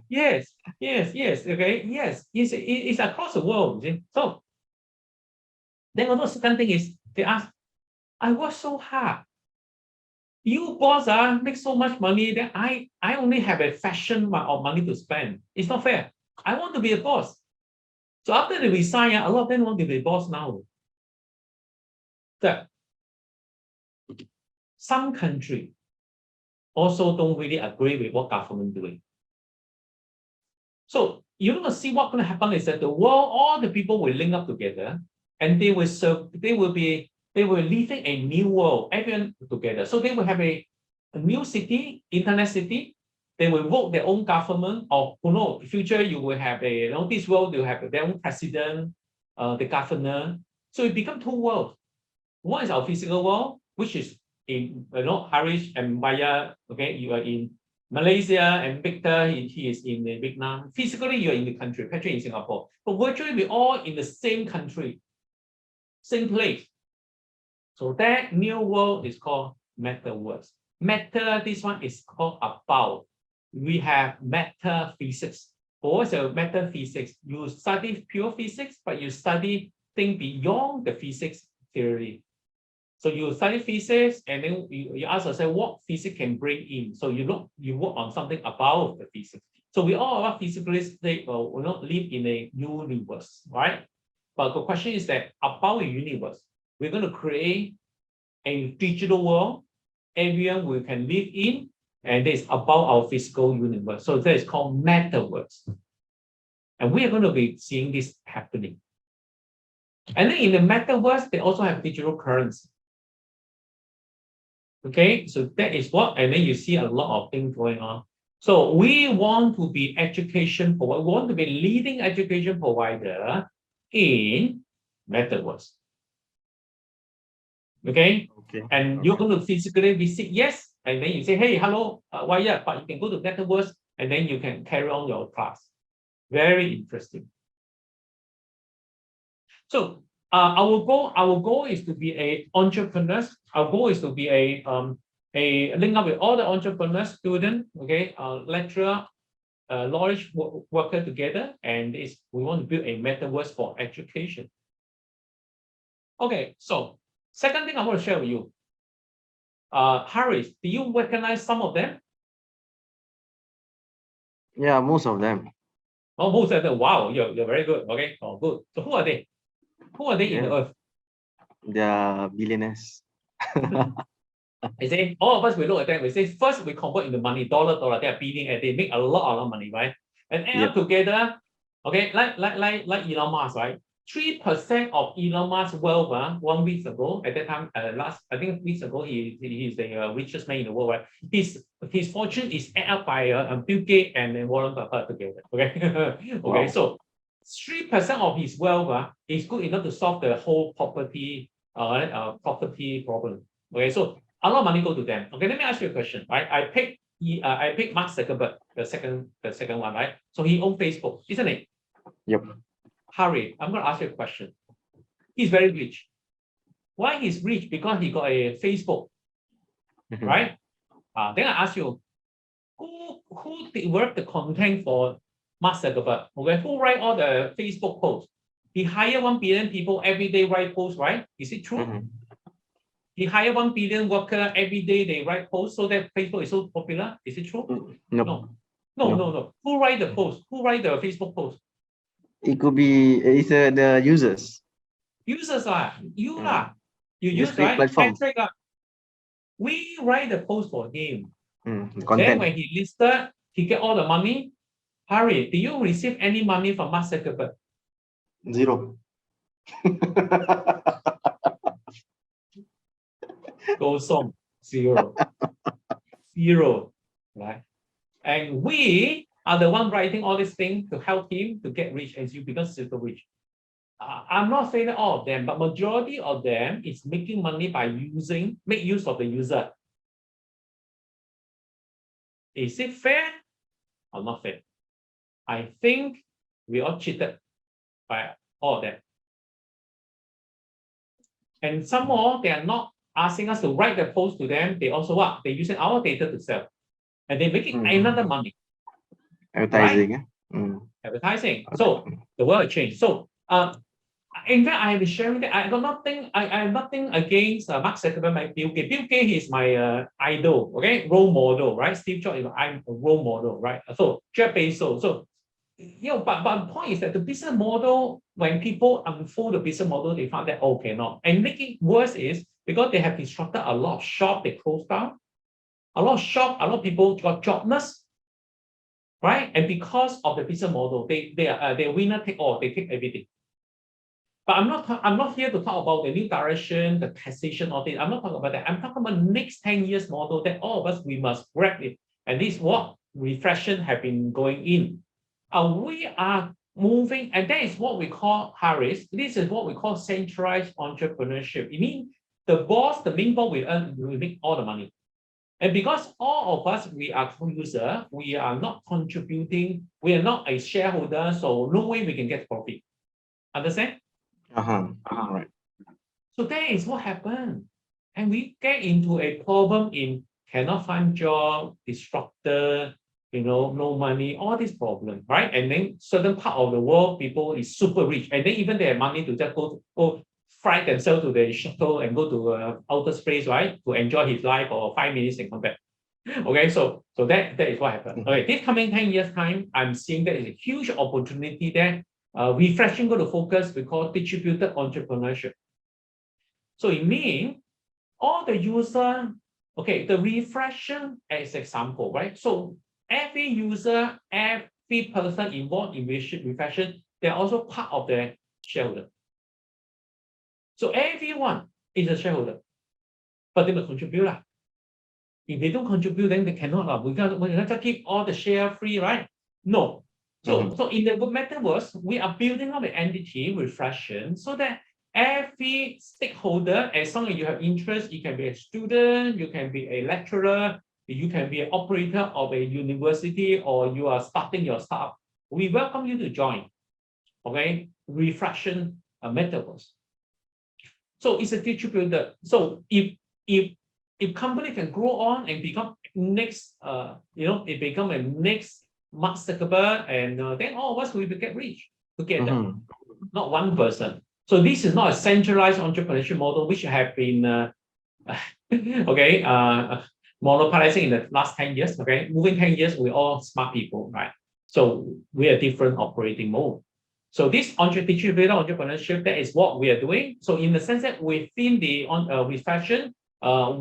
Speaker 1: Yes, okay, yes, it's across the world. You see? So then another second thing is they ask, I work so hard. You boss make so much money, then I only have a fraction of money to spend. It's not fair. I want to be a boss. So after they resign, a lot of them want to be a boss now. So, some countries also don't really agree with what government doing. So you're going to see what's going to happen is that the world, all the people will link up together, and they will live in a new world, everyone together. So they will have a new city, internet city. They will vote their own government, or in the future you will have this world, you have their own president, the governor. So it becomes two worlds. One is our physical world, which is in Harish and Maya. Okay, you are in Malaysia, and Victor he is in Vietnam. Physically you are in the country, Patrick in Singapore, but virtually we all in the same country, same place. So that new world is called metaverse. Meta, this one is called about. We have metaphysics. What's a metaphysics? You study pure physics, but you study things beyond the physics theory. So you study physics, and then you ask yourself what physics can bring in. So you work on something above the physics. So we all are physicalists, live in a universe, right? But the question is that about a universe, we're going to create a digital world, everyone we can live in, and it's about our physical universe. So that is called metaverse. And we are going to be seeing this happening. And then in the metaverse, they also have digital currency. Okay, so that is what, and then you see a lot of things going on. So we want to be education provider, we want to be leading education provider in metaverse. Okay? And you're going to physically visit, yes, and then you say, hey, hello, Wyatt, but you can go to metaverse, and then you can carry on your class. Very interesting. So our goal is to be a entrepreneurs. Our goal is to be a link up with all the entrepreneurs, students, okay, lecturer, knowledge worker together, and we want to build a metaverse for education. Okay, so second thing I want to share with you. Harris, do you recognize some of them?
Speaker 2: Yeah, most of them.
Speaker 1: Oh, most of them. Wow, you're very good. Okay, oh, good. So who are they? Who are they in the earth?
Speaker 2: They are billionaires.
Speaker 1: I say all of us we look at them. We say first we convert into money, dollar. They are billionaires. They make a lot of money, right? And end up together, okay, like Elon Musk, right? 3% of Elon Musk's wealth, 1 week ago, at that time, I think weeks ago, he is the richest man in the world, right? His fortune is added up by Bill Gates and Warren Buffett together. Okay, okay, so 3% of his wealth is good enough to solve the whole property problem. Okay, so a lot of money go to them. Okay, let me ask you a question. Right, I pick Mark Zuckerberg, the second one, right? So he owns Facebook, isn't it?
Speaker 2: Yep.
Speaker 1: Harry, I'm going to ask you a question. He's very rich. Why he's rich? Because he got a Facebook, right? Then I ask you, who developed the content for Mark Zuckerberg. Okay, who write all the Facebook posts? He hired 1 billion people every day write posts, right? Is it true?
Speaker 4: Mhm.
Speaker 1: He hired 1 billion worker every day they write posts so that Facebook is so popular. Is it true?
Speaker 4: No,
Speaker 1: No. Who write the post? Who write the Facebook post?
Speaker 4: it could be the users.
Speaker 1: Users lah, you
Speaker 4: Mm.
Speaker 1: lah. You
Speaker 4: Just
Speaker 1: use,
Speaker 4: create
Speaker 1: right?
Speaker 4: platform.
Speaker 1: Patrick lah. We write the post for him. Then
Speaker 4: Content.
Speaker 1: when he listed, he get all the money. Harry, do you receive any money from Mark Zuckerberg?
Speaker 4: Zero.
Speaker 1: Go song, zero. Zero, right? And we are the one writing all these things to help him to get rich as you become super rich. I'm not saying that all of them, but majority of them is making money by make use of the user. Is it fair or not fair? I think we all cheated by all of them. And some more, they are not asking us to write the post to them. They also what? They're using our data to sell. And they're making another money.
Speaker 4: Advertising.
Speaker 1: Right? Advertising. So the world changed. So in fact, I have been sharing that I have nothing against Mark Zuckerberg, my Bill Gates. Bill Gates is my idol, okay, role model, right? Steve Jobs, I'm a role model, right? So Jeff Bezos. So but the point is that the business model, when people unfold the business model, they found that cannot. And making worse is because they have disrupted a lot of shop, they closed down. A lot of people got jobless, right? And because of the business model, they winner take all, they take everything. But I'm not here to talk about the new direction, the taxation of it. I'm not talking about that. I'm talking about next 10 years model that all of us, we must grab it. And this is what Refreshion have been going in. We are moving, and that is what we call, Harris, this is what we call centralized entrepreneurship. It means the main boss will make all the money. And because all of us, we are co-user, we are not contributing, we are not a shareholder, so no way we can get profit. Understand?
Speaker 4: Right.
Speaker 1: So that is what happened. And we get into a problem in cannot find job, disrupted, no money, all these problems, right? And then certain part of the world, people is super rich. And then even they have money to just go fly themselves to the shuttle and go to outer space, right? To enjoy his life for 5 minutes and come back. Okay, so that is what happened. Okay, this coming 10 years time, I'm seeing there is a huge opportunity there. Refreshing going to focus, we call distributed entrepreneurship. So it means all the user, okay, the Refreshion as example, right? So every user, every person involved in Refreshion, they're also part of the shareholder. So everyone is a shareholder, but they must contribute. If they don't contribute, then they cannot. We can't keep all the share free, right? No. So in the metaverse, we are building up an entity, Refreshion, so that every stakeholder, as long as you have interest, you can be a student, you can be a lecturer, you can be an operator of a university, or you are starting your startup. We welcome you to join. Okay, Refreshion metaverse. So it's a distributed. So if company can grow on and become next, it become a next Mark Zuckerberg, and then all of us will get rich together, not one person. So this is not a centralized entrepreneurship model, which have been monopolizing in the last 10 years. Okay, moving 10 years, we're all smart people, right? So we are different operating mode. So this distributed entrepreneurship, that is what we are doing. So in the sense that within the Refreshion,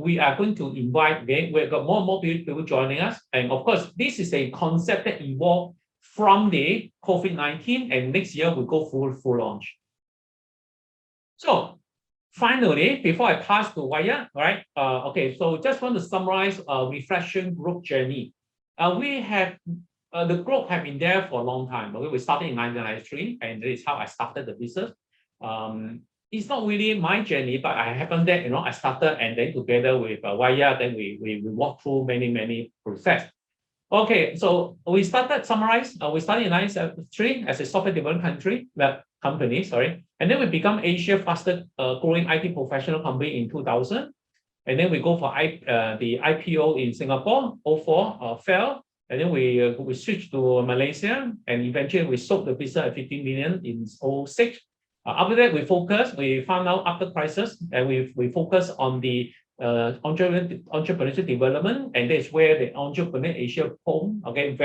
Speaker 1: we are going to invite, we've got more and more people joining us. And of course, this is a concept that evolved from the COVID-19, and next year we go full launch. So finally, before I pass to Waya, right? So just want to summarize Refreshion group journey. We have the group have been there for a long time. Okay, we started in 1993, and this is how I started the business. It's not really my journey, but I happened that I started, and then together with Waya, then we walked through many process. Okay, so we started we started in 1993 as a software development company, and then we become Asia fastest growing IT professional company in 2000, and then we go for the IPO in Singapore, 2004, fell, And then we switched to Malaysia, and eventually we sold the business at 15 million in 2006. After that, we found out after crisis, and we focus on the entrepreneurship development, and that's where the Entrepreneur Asia home. Okay,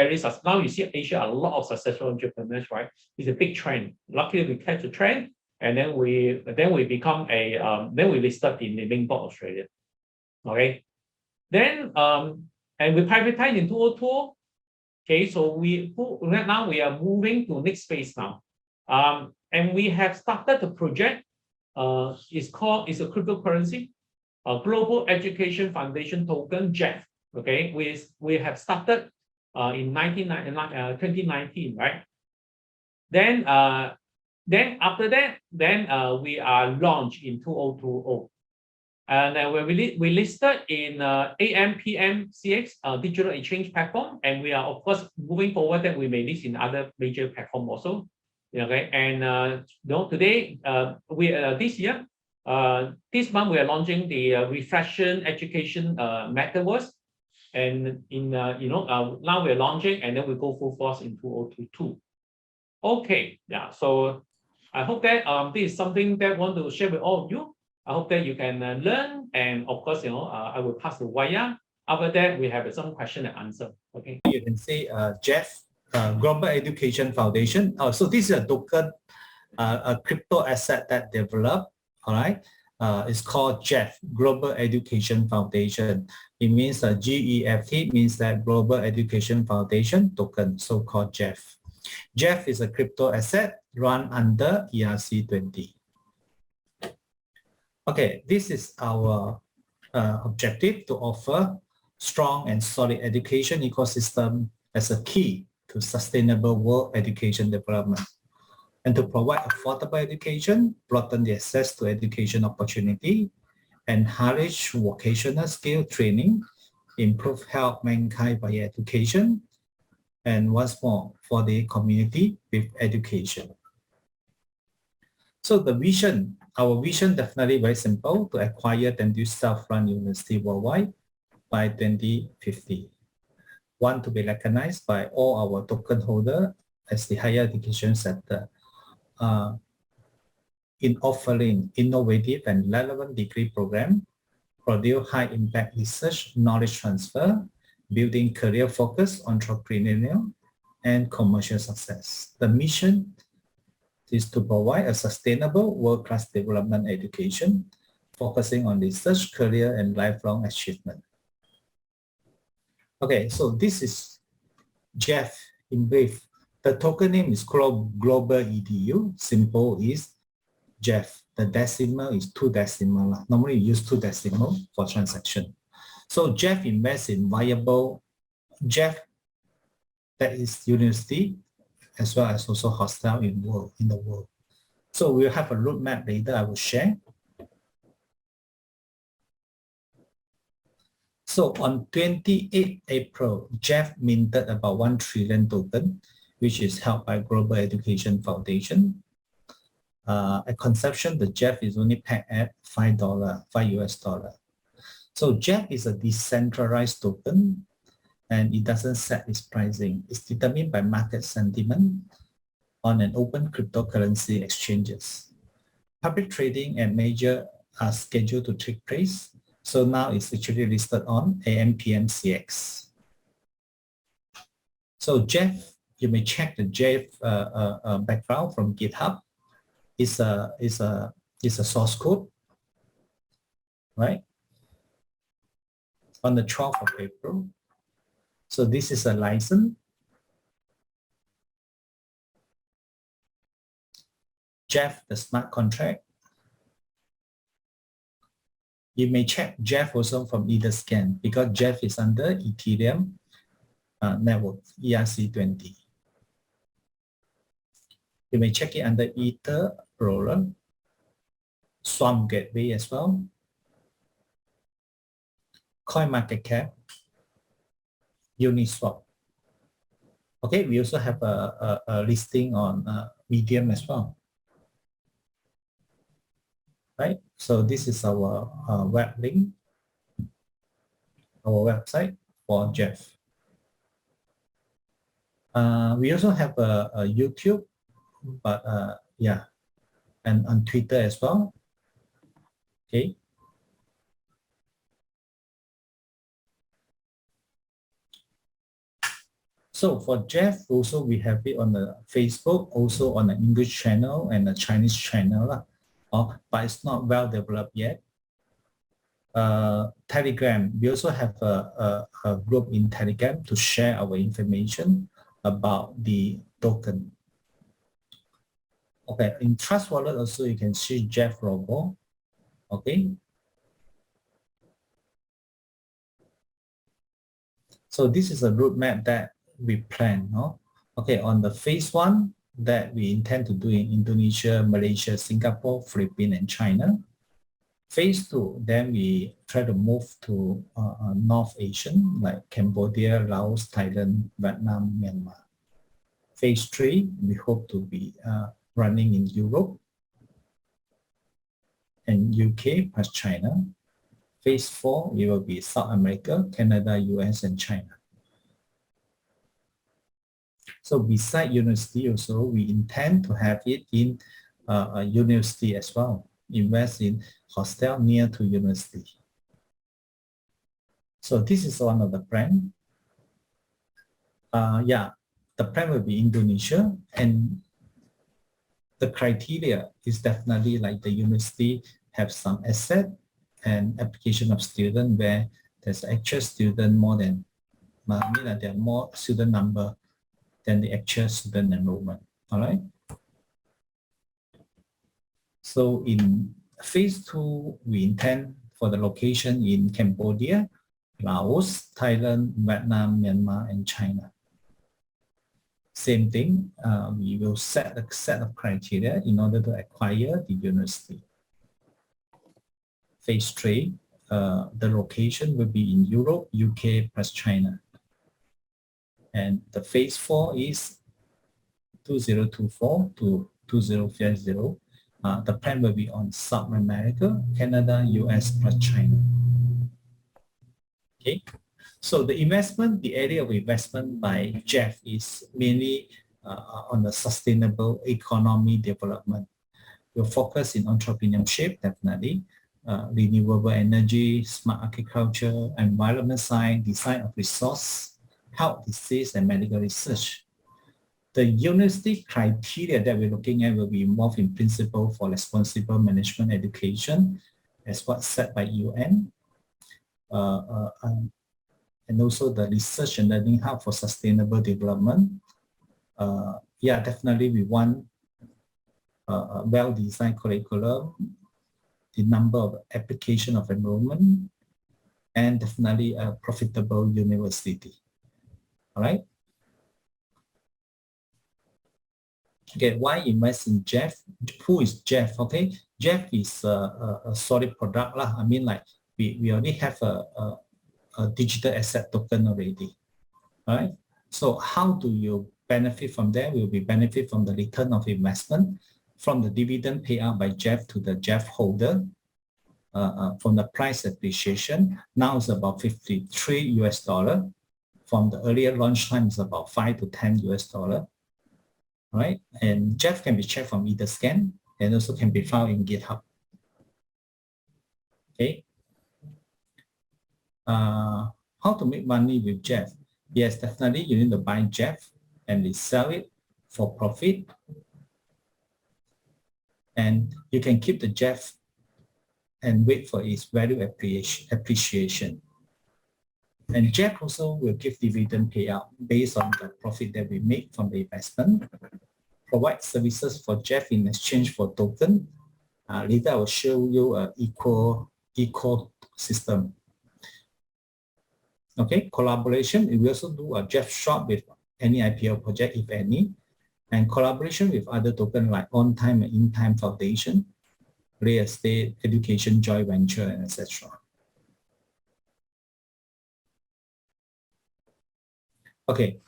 Speaker 1: now you see Asia a lot of successful entrepreneurs, right? It's a big trend. Luckily, we catch the trend, and then we become then we listed in the main board Australia. Okay, then and we privatized in 2002. Okay, so right now we are moving to next phase now. And we have started the project. It's a cryptocurrency, a Global Education Foundation Token, GEF. Okay, we have started in 2019, right? Then after that, we are launched in 2020. And when we listed in AMPMCX digital exchange platform, and we are of course moving forward that we may list in other major platform also. Okay, and today this year, this month we are launching the Refreshion education metaverse, and now we are launching, and then we go full force in 2022. Okay, yeah. So I hope that this is something that I want to share with all of you. I hope that you can learn, and of course, I will pass the wire. After that, we have some question and answer. Okay.
Speaker 5: You can say Jeff, Global Education Foundation. Oh, so this is a token, a crypto asset that developed. All right. It's called Jeff, Global Education Foundation. It means GEFT means that Global Education Foundation token, so-called Jeff. Jeff is a crypto asset run under ERC20. Okay, this is our objective to offer strong and solid education ecosystem as a key to sustainable world education development, and to provide affordable education, broaden the access to education opportunity, encourage vocational skill training, improve health mankind via education, and once more for the community with education. So the vision, our vision definitely very simple, to acquire 20 self-run university worldwide by 2050. One, to be recognized by all our token holder as the higher education sector in offering innovative and relevant degree program, produce high impact research, knowledge transfer, building career focus, entrepreneurial and commercial success. The mission is to provide a sustainable world-class development education, focusing on research, career, and lifelong achievement. Okay, so this is Jeff in brief. The token name is Global EDU. Simple is Jeff. The decimal is 2 decimal. Normally you use 2 decimal for transaction. So Jeff invests in viable Jeff, that is university, as well as also hostel in the world. So we'll have a roadmap later I will share. So on 28 April, Jeff minted about 1 trillion token, which is held by Global Education Foundation. At conception, the Jeff is only pegged at $5 US. So Jeff is a decentralized token, and it doesn't set its pricing. It's determined by market sentiment on an open cryptocurrency exchanges. Public trading and major are scheduled to take place. So now it's actually listed on AMPMCX. So Jeff, you may check the Jeff background from GitHub. It's a source code, right? On the 12th of April. So this is a license. Jeff, the smart contract. You may check Jeff also from Etherscan, because Jeff is under Ethereum network, ERC20. You may check it under Ether Explorer, Swarm Gateway as well, CoinMarketCap, Uniswap. Okay, we also have a listing on Medium as well. Right, so this is our web link, our website for Jeff. We also have a YouTube, but yeah, and on Twitter as well. Okay. So for Jeff, also we have it on the Facebook, also on the English channel and the Chinese channel, but it's not well developed yet. Telegram, we also have a group in Telegram to share our information about the token. Okay, in Trust Wallet also you can see Jeff logo. Okay. So this is a roadmap that we plan. No? Okay, on the phase 1 that we intend to do in Indonesia, Malaysia, Singapore, Philippines, and China. Phase 2, then we try to move to North Asian like Cambodia, Laos, Thailand, Vietnam, Myanmar. Phase 3, we hope to be running in Europe and UK plus China. Phase 4, it will be South America, Canada, US, and China. So beside university also, we intend to have it in a university as well. Invest in hostel near to university. So this is one of the plan. Yeah, the plan will be Indonesia, and the criteria is definitely like the university have some asset and application of student where there's actual student more than, I mean there are more student number than the actual student enrollment. All right. So in phase 2, we intend for the location in Cambodia, Laos, Thailand, Vietnam, Myanmar, and China. Same thing, we will set a set of criteria in order to acquire the university. Phase 3, the location will be in Europe, UK, plus China. And the phase 4 is 2024 to 2050. The plan will be on South America, Canada, US, plus China. Okay, so the investment, the area of investment by Jeff is mainly on the sustainable economy development. We'll focus in entrepreneurship, definitely, renewable energy, smart agriculture, environment science, design of resource, health, disease, and medical research. The university criteria that we're looking at will be involved in principle for responsible management education, as what's set by UN, and also the research and learning hub for sustainable development. Yeah, definitely we want a well-designed curriculum, the number of application of enrollment, and definitely a profitable university. All right. Okay, why invest in Jeff? Who is Jeff? Okay, Jeff is a solid product lah. I mean, like we already have a digital asset token already. All right. So how do you benefit from that? Will be benefit from the return of investment, from the dividend payout by Jeff to the Jeff holder, from the price appreciation. Now it's about $53 US. From the earlier launch time is about $5 to $10 US. Right, and Jeff can be checked from either scan and also can be found in GitHub. Okay. How to make money with Jeff? Yes, definitely you need to buy Jeff and we sell it for profit. And you can keep the Jeff and wait for its value appreciation. And Jeff also will give dividend payout based on the profit that we make from the investment. Provide services for Jeff in exchange for token. Later I will show you an eco system. Okay, collaboration. We also do a Jeff shop with any IPO project, if any, and collaboration with other tokens like on-time and in-time foundation, real estate, education, joint venture, and etc. Okay,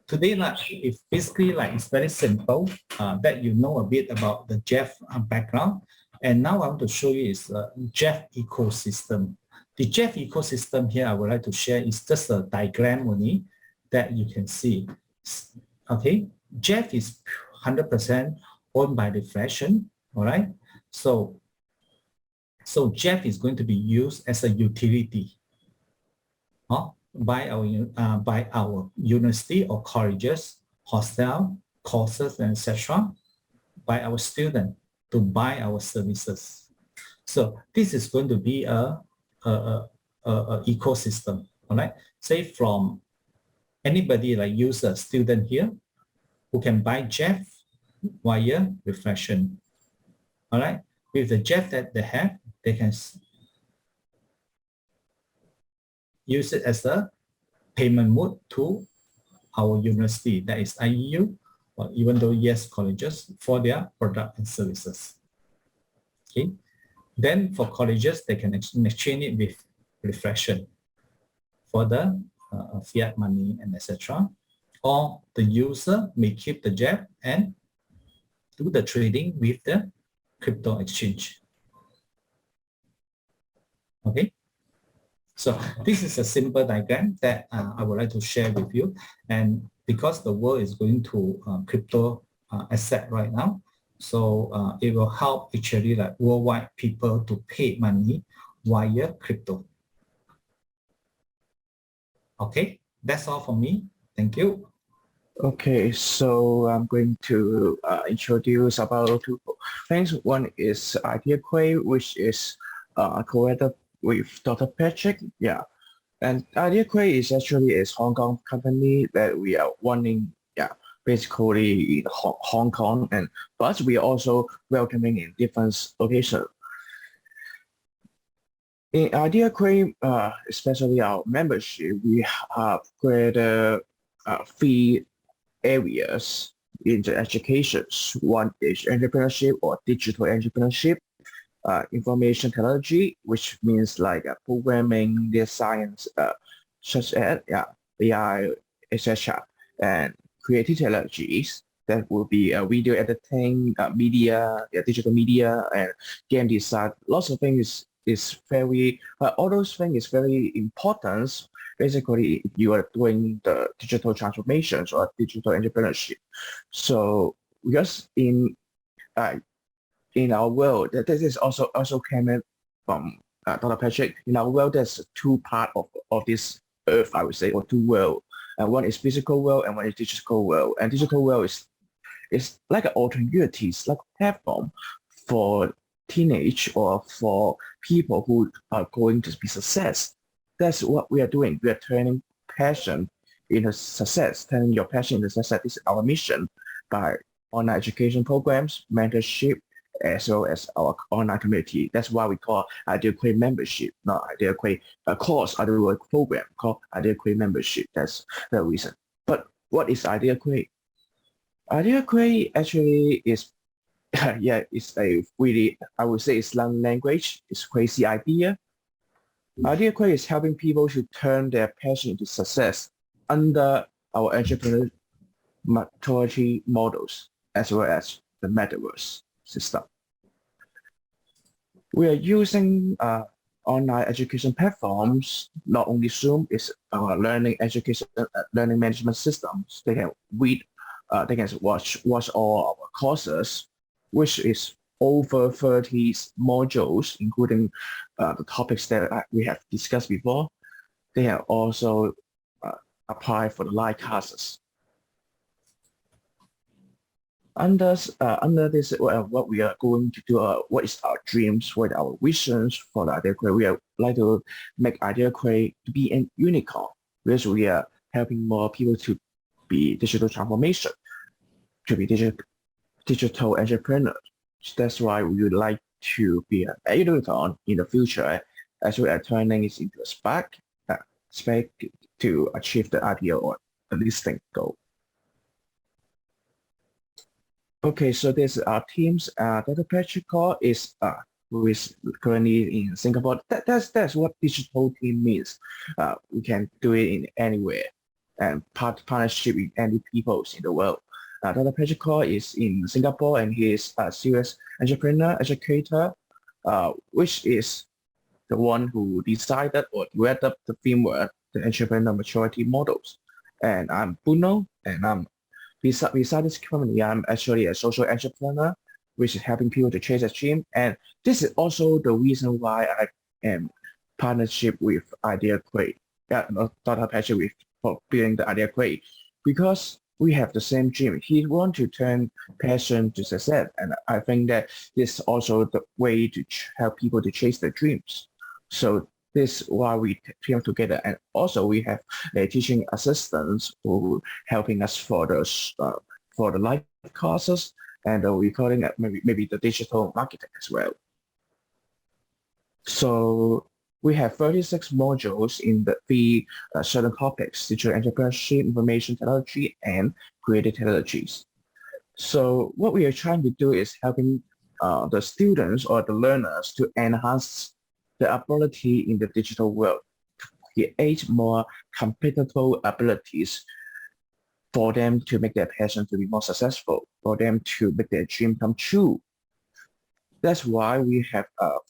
Speaker 5: today if basically it's very simple that you know a bit about the Jeff background, and now I want to show you is Jeff ecosystem. The Jeff ecosystem here I would like to share is just a diagram only that you can see. Okay, Jeff is 100% owned by Refreshion. All right. So Jeff is going to be used as a utility by our university or colleges, hostel, courses, and etc. by our student to buy our services. So this is going to be a ecosystem. All right. Say from anybody like user, student here, who can buy Jeff via Refreshion. All right. With the Jeff that they have, they can use it as a payment mode to our university, that is IEU, or even though yes colleges, for their product and services. Okay. Then for colleges, they can exchange it with Refreshion for the fiat money and etc. Or the user may keep the Jeff and do the trading with the crypto exchange. Okay. So this is a simple diagram that I would like to share with you. And because the world is going to crypto asset right now, so it will help actually like worldwide people to pay money via crypto. Okay, that's all for me. Thank you.
Speaker 4: Okay, so I'm going to introduce about two things. One is Idea Quay, which is co-edited with Dr. Patrick. Yeah, and Idea Quay is actually a Hong Kong company that we are running. Yeah, basically in Hong Kong, but we are also welcoming in different locations. In Idea Quay, especially our membership, we have created three areas in the education. One is entrepreneurship or digital entrepreneurship, information technology, which means like programming, data science, such as AI, etc., and creative technologies. That will be video editing, media, digital media, and game design. Lots of things is very, all those things is very important. Basically, if you are doing the digital transformations or digital entrepreneurship. So because in our world, this is also came from Dr. Patrick. In our world, there's two parts of this earth, I would say, or two worlds. One is physical world and one is digital world. And digital world is like an alternative, like a platform for teenage or for people who are going to be success. That's what we are doing. We are turning passion into success, turning your passion into success. This is our mission by online education programs, mentorship, as well as our online community. That's why we call Idea Quay membership, not Idea Quay course, Idea Quay program, called Idea Quay membership. That's the reason. But what is Idea Quay? Idea Quay actually is, yeah, it's a really, I would say it's language, it's crazy idea. Idea Quay is helping people to turn their passion into success under our entrepreneurial maturity models, as well as the metaverse system. We are using online education platforms, not only Zoom, it's our learning education, learning management systems. They can read, they can watch all our courses, which is over 30 modules, including the topics that we have discussed before. They have also applied for the live classes. Under this, what we are going to do, what is our dreams, what are our visions for the Idea Quay? We are like to make Idea Quay to be a unicorn, because we are helping more people to be digital transformation, to be digital entrepreneurs. That's why we would like to be a unicorn in the future, as well as turning it into a SPAC to achieve the idea or the listing goal. Okay, so this is our teams. Dr. Patrick is who is currently in Singapore. That's what digital team means. We can do it in anywhere and partnership with any peoples in the world. Dr. Patrick is in Singapore, and he is a serious entrepreneur, educator, which is the one who decided or developed the framework, the entrepreneur maturity models. And I'm Bruno. And beside this company, I'm actually a social entrepreneur, which is helping people to chase a dream. And this is also the reason why I am partnership with Idea Create. Yeah, not passion with for building the Idea Create, because we have the same dream. He want to turn passion to success, and I think that this is also the way to help people to chase their dreams. So this is why we team together, and also we have a teaching assistants who helping us for the live courses and the recording, maybe the digital marketing as well. So we have 36 modules in the three certain topics: digital entrepreneurship, information technology, and creative technologies. So what we are trying to do is helping the students or the learners to enhance the ability in the digital world, create more competitive abilities for them to make their passion to be more successful, for them to make their dream come true. That's why we have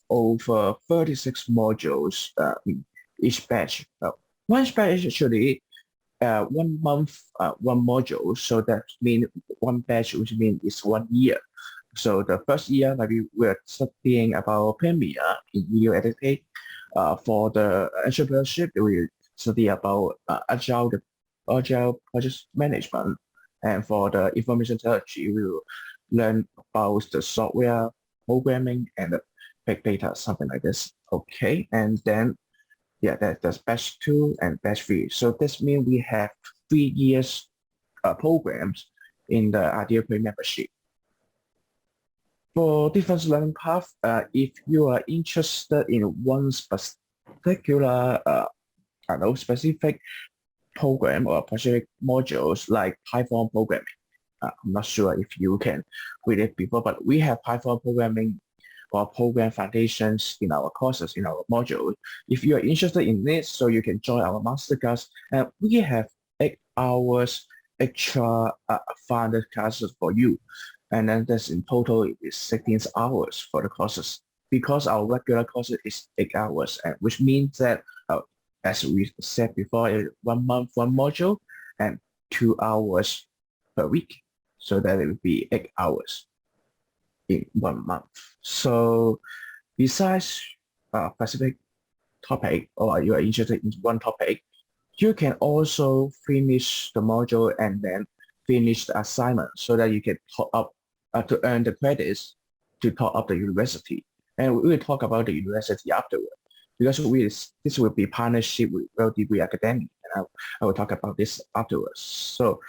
Speaker 4: over 36 modules in each batch. One batch is actually 1 month, one module. So that means one batch, which means it's 1 year. So the first year, maybe we're studying about Premier in EU Educate. For the entrepreneurship, we study about agile project management. And for the information technology, we will learn about the software programming and the big data, something like this. Okay, and then yeah, that's batch 2 and batch 3. So this means we have 3 years programs in the Idea Create membership. For different learning path, if you are interested in one particular, specific program or specific modules like Python programming, I'm not sure if you can read it before, but we have Python programming or program foundations in our courses, in our module. If you are interested in this, so you can join our masterclass. And we have 8 hours extra funded classes for you. And then that's in total is 16 hours for the courses, because our regular courses is 8 hours, and which means that as we said before, 1 month, 1 module, and 2 hours per week. So that it would be 8 hours in 1 month. So besides specific topic, or you are interested in one topic, you can also finish the module and then finish the assignment so that you can top up to earn the credits to top up the university. And we will talk about the university afterward, because this will be partnership with Degree Academy, and I will talk about this afterwards. So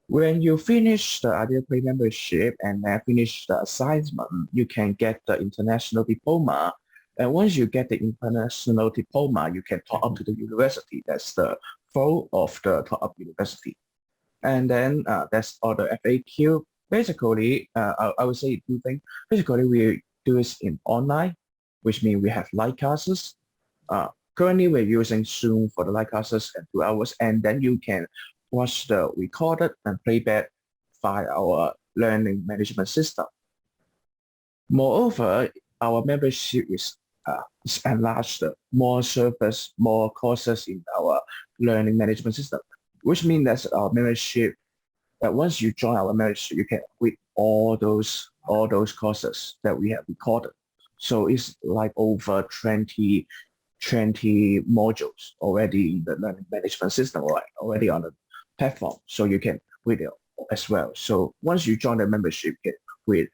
Speaker 4: when you finish the Idea Create membership and then finish the assignment, you can get the international diploma. And once you get the international diploma, you can top up to the university. That's the goal of the top up university. And then that's all the FAQ. Basically, I would say 2 things. Basically, we do this in online, which means we have live classes. Currently, we're using Zoom for the live classes at 2 hours, and then you can watch the recorded and playback via our learning management system. Moreover, our membership is enlarged, more service, more courses in our learning management system, which means that our membership, that once you join our membership, you can read all those courses that we have recorded. So it's like over 20 modules already in the learning management system, already on the platform. So you can read it as well. So once you join the membership, you can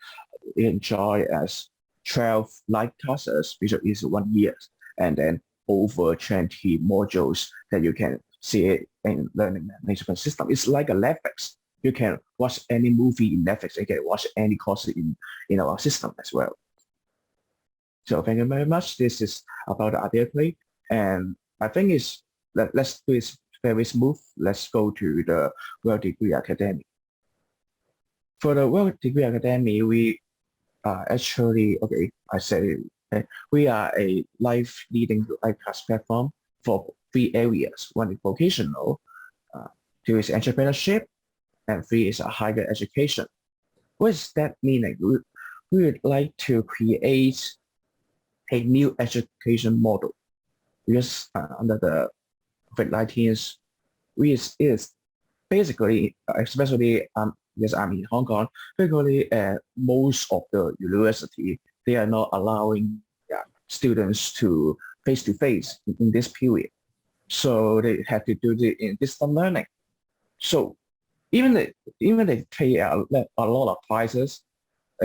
Speaker 4: enjoy as 12 live classes, which is 1 year, and then over 20 modules that you can see it in learning management system. It's like a Netflix. You can watch any movie in Netflix. You can watch any course in our system as well. So thank you very much. This is about the Idea Create, and I think let's do it very smooth. Let's go to the World Degree Academy. For the World Degree Academy, we are actually, we are a leading live class platform for 3 areas. 1 is vocational, 2 is entrepreneurship, and 3 is a higher education. What does that mean? We would like to create a new education model, because under the COVID-19, basically, especially yes, I'm in Hong Kong. Basically, most of the university they are not allowing students to face in this period, so they have to do it in distance learning. So even they pay a lot of prices,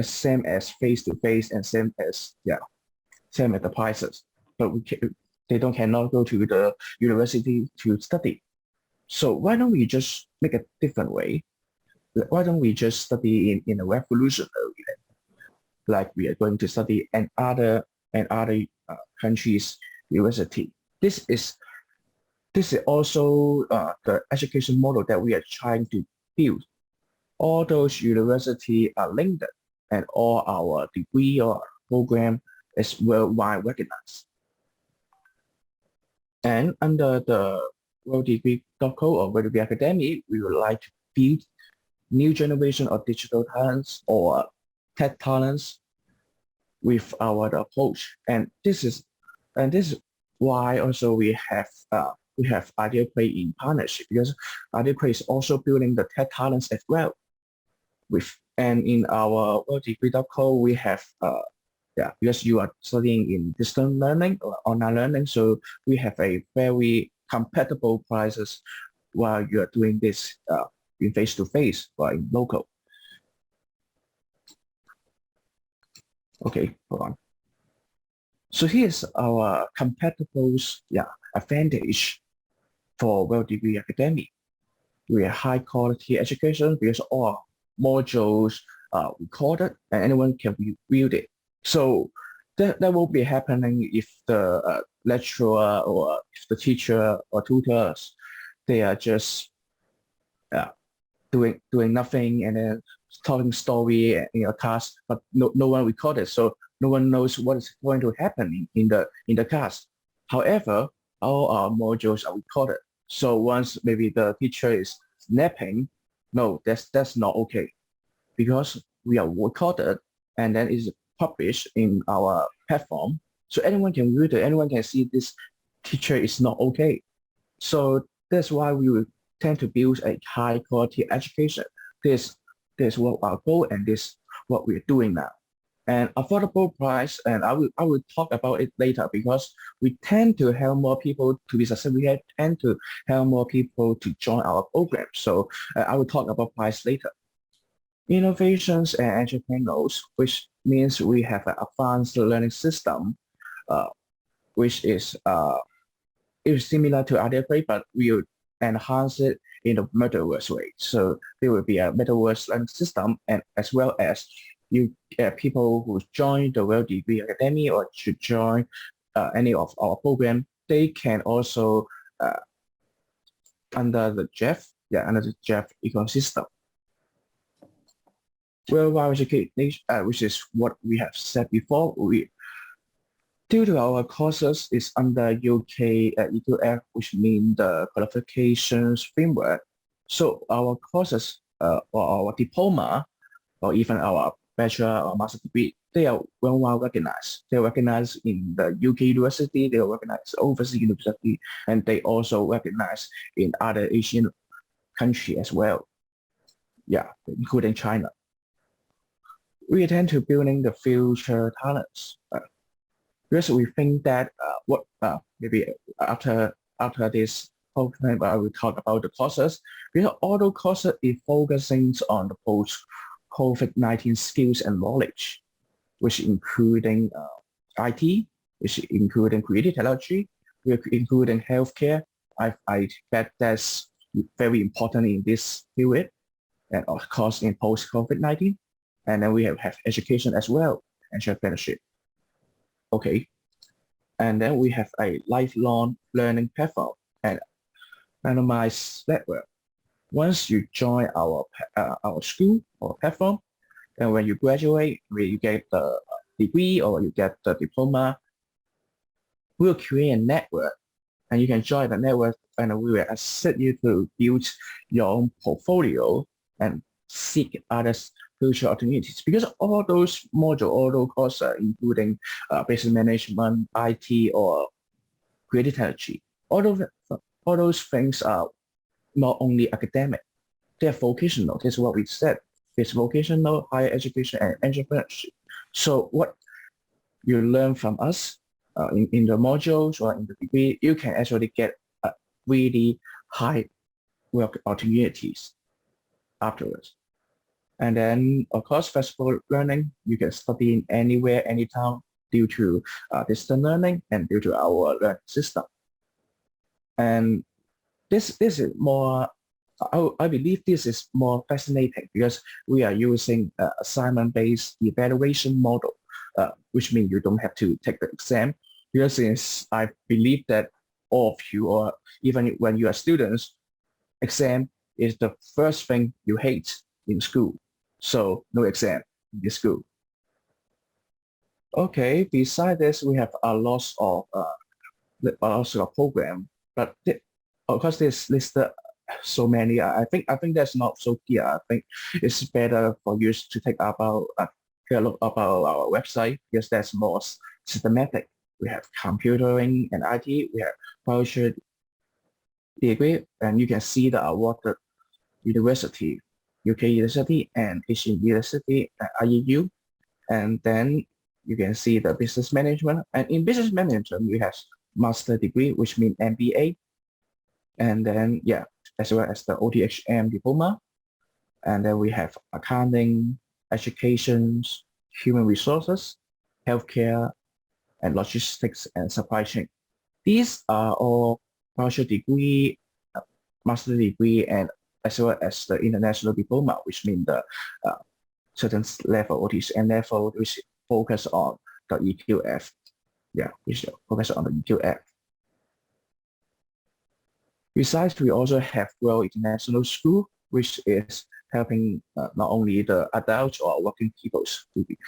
Speaker 4: same as face to face and same as the prices, but they cannot go to the university to study. So why don't we just make a different way? Why don't we just study in a revolutionary way, like we are going to study in other countries' university? This is also the education model that we are trying to build. All those universities are linked, and all our degree or program is worldwide recognized. And under the worlddegree.co or World Degree Academy, we would like to build new generation of digital talents or tech talents with our approach. And this is why also we have Idea Play in partnership, because Idea Play is also building the tech talents as well. And in our worlddegree.co, we have because you are studying in distance learning or online learning, so we have a very compatible prices while you are doing this in face-to-face or in local. Okay, hold on. So here's our compatible advantage for World Degree Academy. We have high quality education because all modules are recorded and anyone can view it. So that will be happening if the lecturer or if the teacher or tutors, they are just doing nothing and then telling story in your class, but no one recorded, so no one knows what is going to happen in the class. However, all our modules are recorded. So once maybe the teacher is napping, no, that's not okay, because we are recorded and then it's published in our platform, so anyone can read it, anyone can see this teacher is not okay. So that's why we will tend to build a high quality education. This is what our goal, and this what we're doing now. And affordable price, and I will talk about it later, because we tend to help more people to be successful. We tend to help more people to join our program. So I will talk about price later. Innovations and entrepreneurs, which means we have an advanced learning system, which is similar to Idea Play, but we will enhance it in a metaverse way. So there will be a metaverse learning system, and as well as people who join the World Degree Academy or should join any of our program, they can also under the Jeff ecosystem. Worldwide education, which is what we have said before, due to our courses is under UK EQF, which means the qualifications framework. So our courses or our diploma or even our bachelor or master degree, they are worldwide recognized. They are recognized in the UK university, they are recognized overseas university, and they also recognized in other Asian countries as well. Yeah, including China. We intend to building the future talents. Because we think that maybe after this whole time, I will talk about the courses. Because all the courses is focusing on the post-COVID-19 skills and knowledge, which including IT, which including creative technology, including healthcare. I bet that's very important in this period, and of course in post-COVID-19. And then we have education as well, entrepreneurship. Okay, and then we have a lifelong learning platform and randomized network. Once you join our school or platform, and when you graduate, when you get the degree or you get the diploma, we'll create a network, and you can join the network, and we will assist you to build your own portfolio and seek other future opportunities. Because all those modules, all those courses, including business management, IT, or creative technology, all those things are not only academic, they're vocational. That's what we said. It's vocational, higher education, and entrepreneurship. So what you learn from us in the modules or in the degree, you can actually get really high work opportunities afterwards. And then, of course, flexible learning, you can study in anywhere, anytime due to distance learning and due to our learning system. And this is more, I believe this is more fascinating because we are using assignment-based evaluation model, which means you don't have to take the exam. Because since I believe that all of you, or even when you are students, exam is the first thing you hate in school. So no exam in the school. Okay, beside this, we have a lot of program, but of course this listed so many. I think that's not so clear. I think it's better for you to take about a look about our website because that's more systematic. We have computing and IT. We have bachelor degree, and you can see the awarded university, UK University and Asian University, IEU, and then you can see the business management. And in business management, we have master degree, which means MBA, and then as well as the OTHM diploma, and then we have accounting, education, human resources, healthcare, and logistics and supply chain. These are all bachelor degree, master degree, and as well as the international diploma, which means the certain level, OTHM level, which focus on the EQF. Which focus on the EQF. Besides, we also have World International School, which is helping not only the adults or working people to be,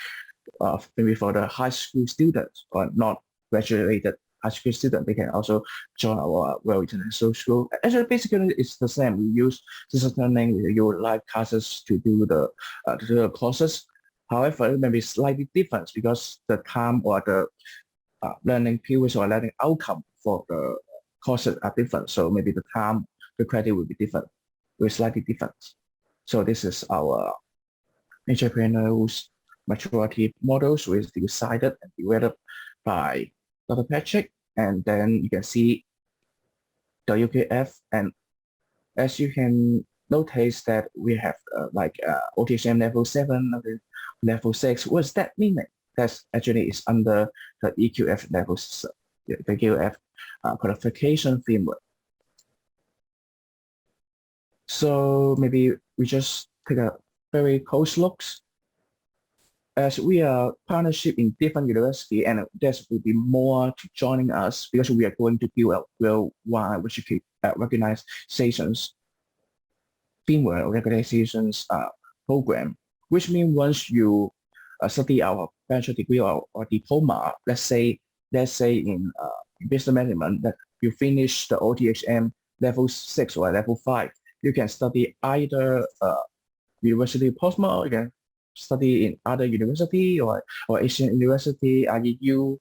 Speaker 4: maybe for the high school students or not graduated high school students, they can also join our World International School. Actually, basically, it's the same. We use distance learning, we use live classes to do the courses. However, it may be slightly different because the time or the learning periods or learning outcome for the courses are different. So maybe the time, the credit will be different, will slightly different. So this is our entrepreneurial maturity models, which is decided and developed by Dr. Patrick. And then you can see the UKF. And as you can notice that we have OTHM level 7, level 6. What's that meaning? That's actually is under the EQF level system, the EQF qualification framework. So maybe we just take a very close look. As we are partnership in different university, and there will be more to joining us because we are going to build a worldwide organizations framework, organizations program, which means once you study our bachelor degree or diploma, let's say in business management, that you finish the OTHM level 6 or level 5, you can study either university postma, or you can study in other university or Asian University, IEU.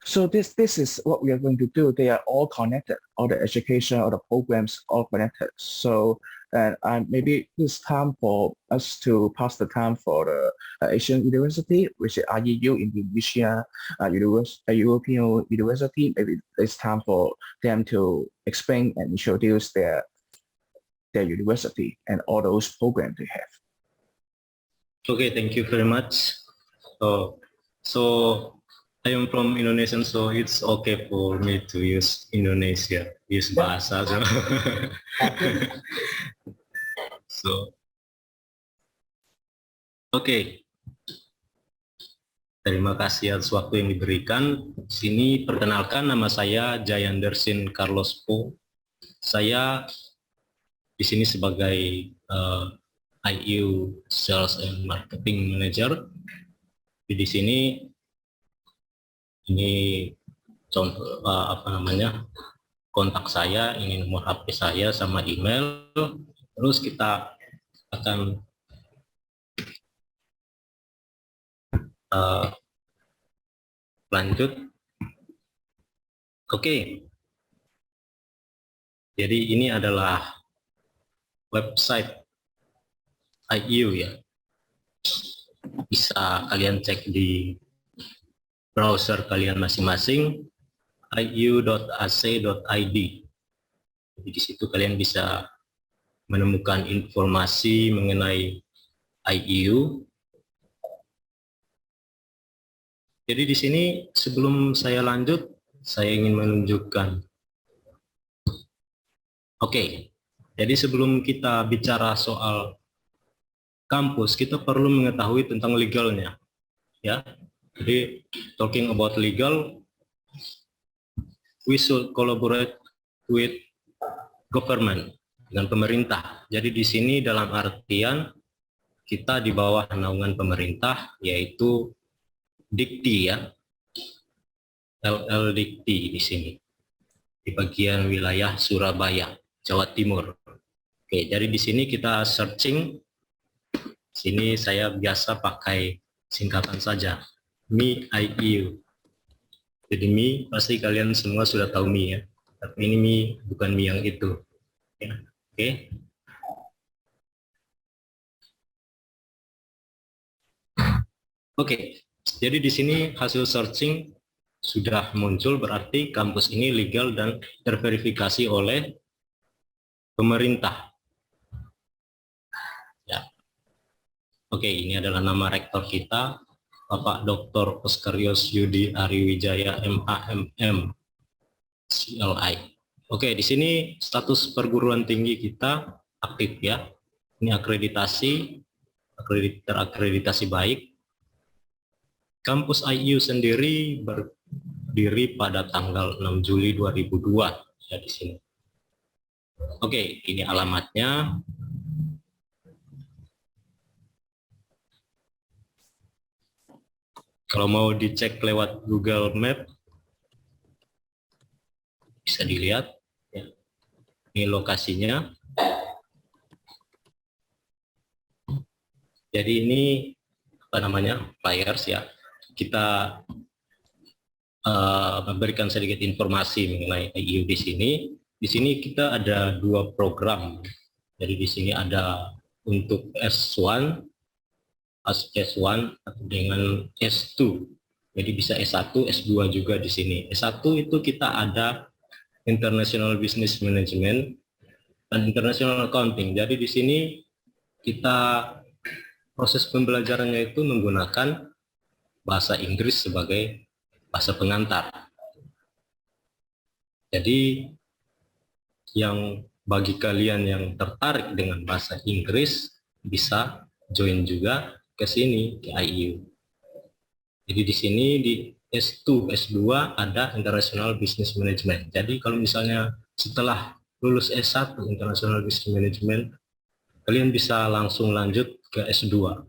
Speaker 4: So this is what we are going to do. They are all connected, all the education, all the programs, all connected. So maybe it's time for us to pass the time for the Asian University, which is IEU, Indonesia, European University. Maybe it's time for them to explain and introduce their university and all those programs they have.
Speaker 6: Okay, thank you very much. So I am from Indonesia, so it's okay for me to use Indonesia, use bahasa. So, okay. Terima kasih atas waktu yang diberikan. Sini perkenalkan, nama saya Jayandersin Carlos Po. Saya di sini sebagai IEU Sales and Marketing Manager. Di sini ini contoh kontak saya, ini nomor HP saya sama email. Terus kita akan lanjut. Oke. Jadi ini adalah website IEU ya. Bisa kalian cek di browser kalian masing-masing, ieu.ac.id. Jadi di situ kalian bisa menemukan informasi mengenai IEU. Jadi di sini sebelum saya lanjut, saya ingin menunjukkan. Oke, jadi sebelum kita bicara soal kampus, kita perlu mengetahui tentang legalnya, ya. Jadi talking about legal, we should collaborate with government, dengan pemerintah. Jadi di sini dalam artian kita di bawah naungan pemerintah, yaitu Dikti ya, LL Dikti di sini, di bagian wilayah Surabaya, Jawa Timur. Oke, jadi di sini kita searching. Sini saya biasa pakai singkatan saja, Mi IEU. Jadi Mi pasti kalian semua sudah tahu Mi ya, tapi ini Mi bukan Mi yang itu. Ya. Oke. Oke, jadi di sini hasil searching sudah muncul, berarti kampus ini legal dan terverifikasi oleh pemerintah. Ya. Oke, ini adalah nama rektor kita, Bapak Dr. Oskarius Yudi Ariwijaya MAMM CLI. Oke, di sini status perguruan tinggi kita aktif ya. Ini akreditasi, terakreditasi baik. Kampus IEU sendiri berdiri pada tanggal 6 Juli 2002 ya di sini. Oke, ini alamatnya. Kalau mau dicek lewat Google Map bisa dilihat ya. Ini lokasinya. Jadi ini apa namanya? Flyers ya. Kita memberikan sedikit informasi mengenai IEU di sini. Di sini kita ada 2 program. Jadi di sini ada untuk S1 dengan S2. Jadi bisa S1, S2 juga di sini. S1 itu kita ada International Business Management dan International Accounting. Jadi di sini kita proses pembelajarannya itu menggunakan bahasa Inggris sebagai bahasa pengantar. Jadi yang bagi kalian yang tertarik dengan bahasa Inggris bisa join juga ke sini ke IEU. Jadi di sini di S2, S2 ada International Business Management. Jadi kalau misalnya setelah lulus S1 International Business Management, kalian bisa langsung lanjut ke S2.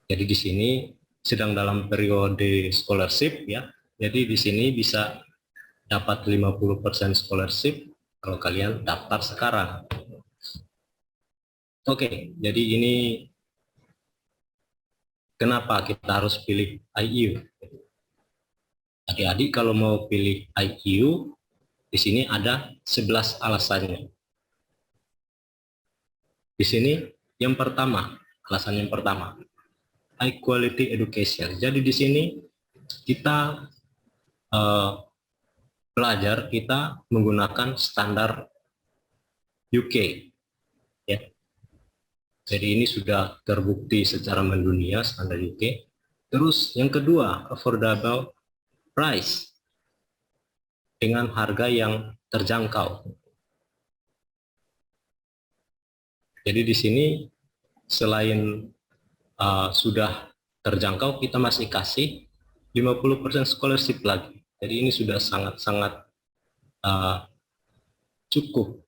Speaker 6: Jadi di sini sedang dalam periode scholarship ya. Jadi di sini bisa dapat 50% scholarship kalau kalian daftar sekarang. Oke, jadi ini kenapa kita harus pilih IEU? Adik-adik kalau mau pilih IEU, di sini ada 11 alasannya. Di sini yang pertama, alasan yang pertama, high quality education. Jadi di sini kita belajar, kita menggunakan standar UK ya. Jadi ini sudah terbukti secara mendunia standar UK. Terus yang kedua, affordable price, dengan harga yang terjangkau. Jadi di sini selain sudah terjangkau, kita masih kasih 50% scholarship lagi. Jadi ini sudah sangat-sangat cukup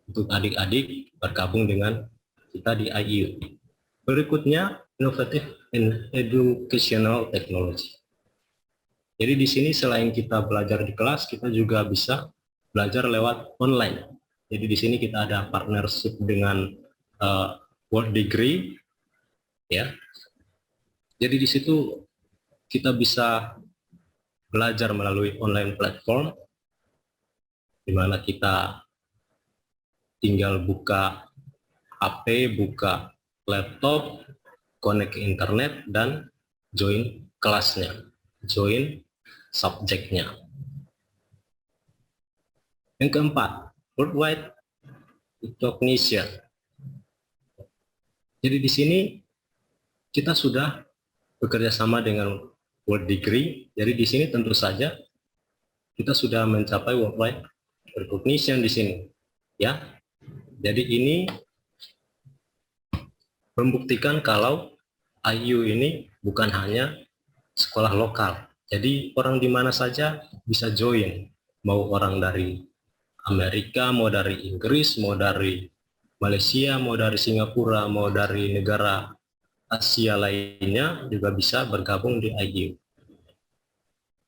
Speaker 6: untuk adik-adik bergabung dengan kita di IEU. Berikutnya, innovative and educational technology. Jadi di sini selain kita belajar di kelas, kita juga bisa belajar lewat online. Jadi di sini kita ada partnership dengan World Degree ya. Jadi di situ kita bisa belajar melalui online platform di mana kita tinggal buka HP, buka laptop, connect ke internet, dan join kelasnya, join subjeknya. Yang keempat, worldwide recognition. Jadi di sini kita sudah bekerja sama dengan World Degree. Jadi di sini tentu saja kita sudah mencapai worldwide recognition di sini, ya. Jadi ini membuktikan kalau IEU ini bukan hanya sekolah lokal. Jadi orang di mana saja bisa join, mau orang dari Amerika, mau dari Inggris, mau dari Malaysia, mau dari Singapura, mau dari negara Asia lainnya juga bisa bergabung di IEU.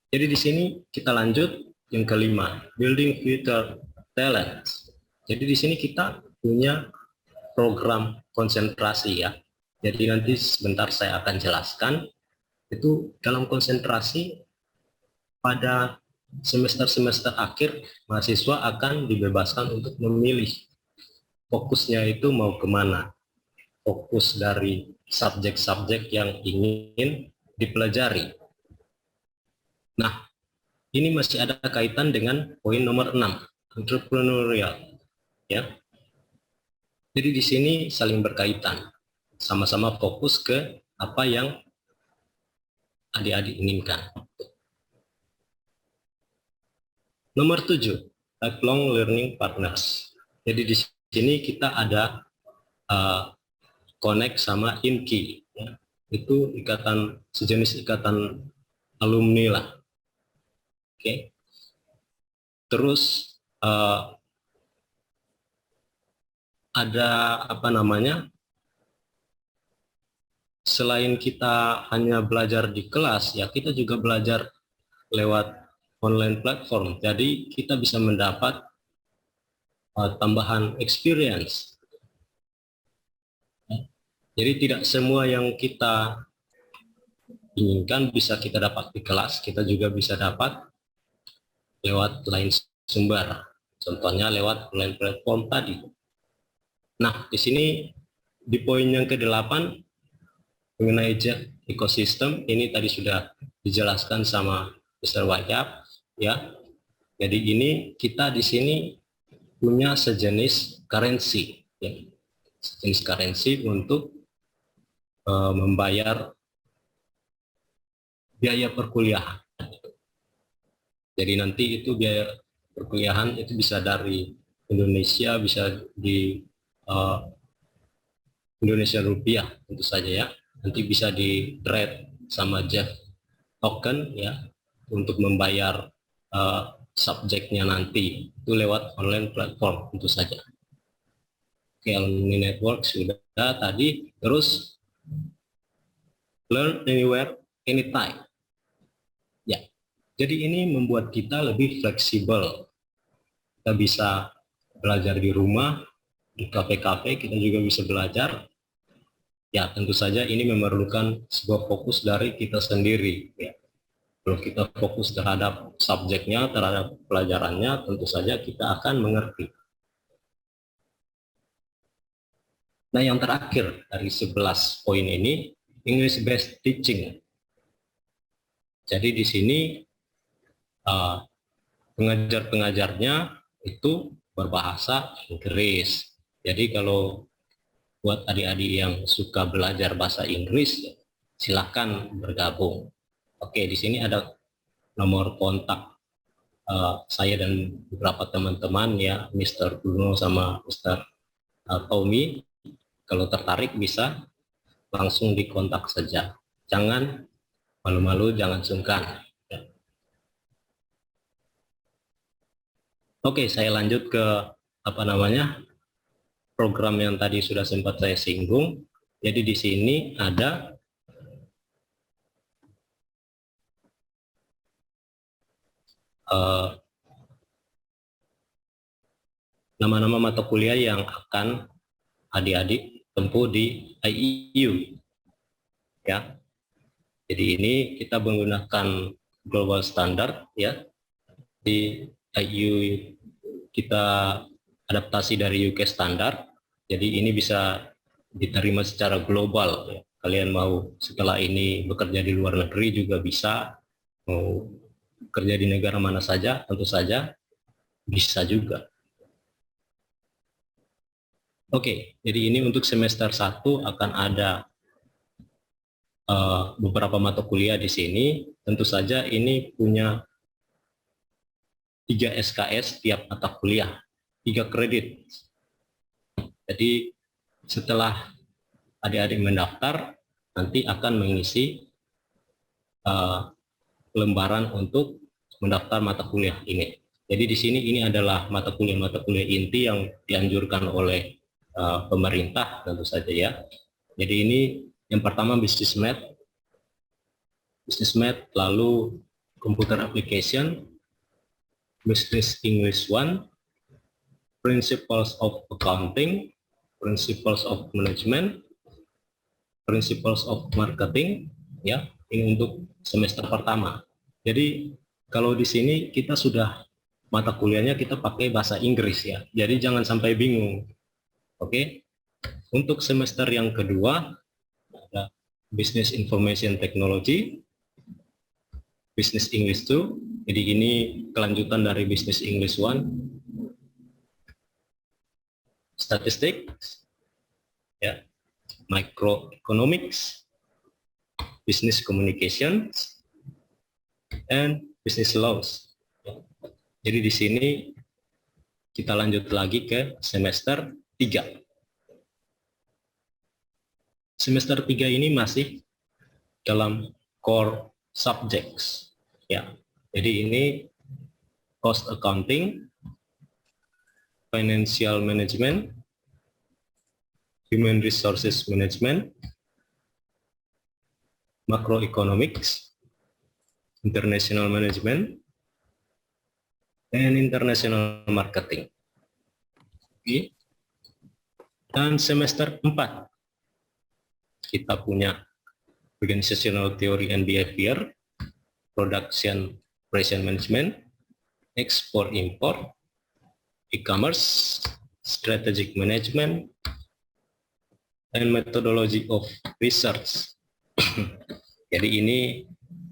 Speaker 6: Jadi di sini kita lanjut yang kelima, building future talents. Jadi di sini kita punya program konsentrasi ya. Jadi nanti sebentar saya akan jelaskan. Itu dalam konsentrasi pada semester-semester akhir mahasiswa akan dibebaskan untuk memilih fokusnya itu mau kemana. Fokus dari subjek-subjek yang ingin dipelajari. Nah, ini masih ada kaitan dengan poin nomor 6, entrepreneurial. Ya. Jadi di sini saling berkaitan, sama-sama fokus ke apa yang adik-adik inginkan. Nomor 7, lifelong learning partners. Jadi di sini kita ada connect sama INKI, ya. Itu ikatan, sejenis ikatan alumni lah. Oke. Terus ada apa namanya? Selain kita hanya belajar di kelas, ya kita juga belajar lewat online platform. Jadi kita bisa mendapat tambahan experience. Jadi tidak semua yang kita inginkan bisa kita dapat di kelas, kita juga bisa dapat lewat lain sumber. Contohnya lewat online platform tadi. Nah, di sini di poin yang ke-8 mengenai ekosistem, ini tadi sudah dijelaskan sama Mr. Wajab, ya. Jadi ini kita di sini punya sejenis currency, ya. Sejenis currency untuk membayar biaya perkuliahan. Jadi nanti itu biaya perkuliahan itu bisa dari Indonesia, bisa di Indonesia rupiah tentu saja ya. Nanti bisa di trade sama Jeff token ya untuk membayar subjeknya nanti itu lewat online platform tentu saja. Oke, alumni network sudah tadi. Terus learn anywhere, anytime. Ya, jadi ini membuat kita lebih fleksibel. Kita bisa belajar di rumah, di kafe-kafe kita juga bisa belajar. Ya, tentu saja ini memerlukan sebuah fokus dari kita sendiri. Ya. Kalau kita fokus terhadap subjeknya, terhadap pelajarannya, tentu saja kita akan mengerti. Nah, yang terakhir dari 11 poin ini, English based teaching. Jadi di sini pengajar-pengajarnya itu berbahasa Inggris. Jadi kalau buat adik-adik yang suka belajar bahasa Inggris, silakan bergabung. Oke, di sini ada nomor kontak saya dan beberapa teman-teman ya, Mr. Bruno sama Mr. Tommy. Kalau tertarik bisa langsung dikontak saja. Jangan malu-malu, jangan sungkan. Oke, saya lanjut ke apa namanya program yang tadi sudah sempat saya singgung. Jadi di sini ada nama-nama mata kuliah yang akan adik-adik tempuh di IEU. Ya. Jadi ini kita menggunakan global standard ya. Di IEU kita adaptasi dari UK standar. Jadi ini bisa diterima secara global. Ya. Kalian mau setelah ini bekerja di luar negeri juga bisa, mau kerja di negara mana saja, tentu saja bisa juga. Oke, jadi ini untuk semester 1 akan ada beberapa mata kuliah di sini. Tentu saja ini punya 3 SKS tiap mata kuliah, 3 kredit. Jadi setelah adik-adik mendaftar, nanti akan mengisi lembaran untuk mendaftar mata kuliah ini. Jadi di sini ini adalah mata kuliah inti yang dianjurkan oleh pemerintah tentu saja ya. Jadi ini yang pertama business math, lalu computer application, business English 1, principles of accounting, principles of management, principles of marketing, ya. Ini untuk semester pertama. Jadi kalau di sini kita sudah mata kuliahnya kita pakai bahasa Inggris ya. Jadi jangan sampai bingung. Oke. Untuk semester yang kedua ada Business Information Technology, Business English 2. Jadi ini kelanjutan dari Business English 1. Statistics, ya, microeconomics, business communications, and business laws. Jadi di sini kita lanjut lagi ke semester 3. Semester 3 ini masih dalam core subjects, ya. Jadi ini cost accounting, financial management, human resources management, macroeconomics, international management, and international marketing. Oke. Dan semester 4 kita punya organizational theory and behavior, production operation management, export import, e-commerce, strategic management, and methodology of research. Jadi ini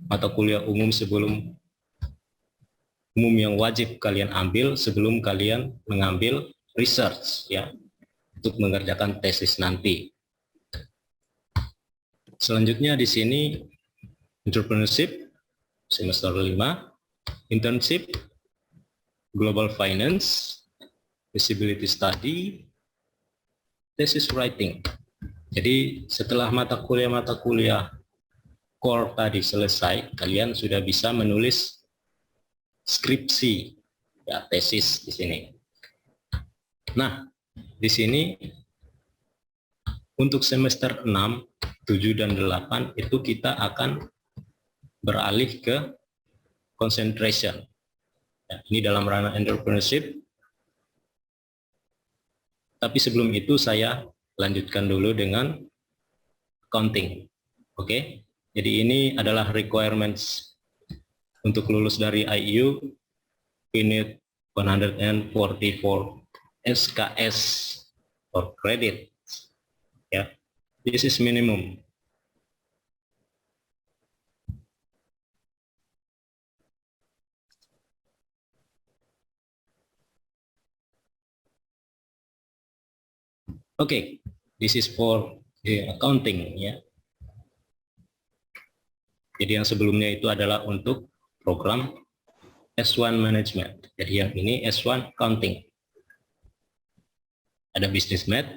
Speaker 6: mata kuliah umum yang wajib kalian ambil sebelum kalian mengambil research ya, untuk mengerjakan tesis nanti. Selanjutnya di sini entrepreneurship semester 5, internship, global finance, feasibility study, thesis writing. Jadi setelah mata kuliah core tadi selesai, kalian sudah bisa menulis skripsi ya, tesis di sini. Nah, di sini untuk semester 6, 7 dan 8 itu kita akan beralih ke concentration. Ya, ini dalam ranah entrepreneurship. Tapi sebelum itu saya lanjutkan dulu dengan accounting. Oke. Jadi ini adalah requirements untuk lulus dari IEU. We need 144 SKS or credit. Ya. This is minimum. Okay, this is for the accounting ya. Jadi yang sebelumnya itu adalah untuk program S1 management. Jadi yang ini S1 accounting. Ada business math,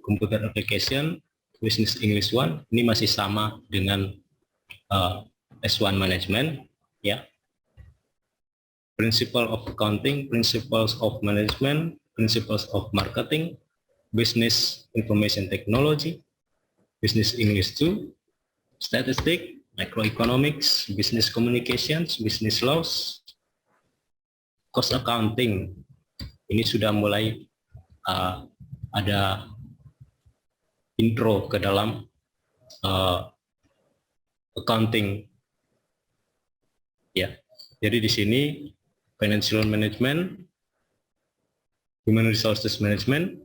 Speaker 6: computer application, business English 1. Ini masih sama dengan S1 management ya. Principle of accounting, principles of management, principles of marketing, business information technology, business English 2, statistics, microeconomics, business communications, business laws, cost accounting. Ini sudah mulai ada intro ke dalam accounting. Ya, jadi di sini financial management, human resources management,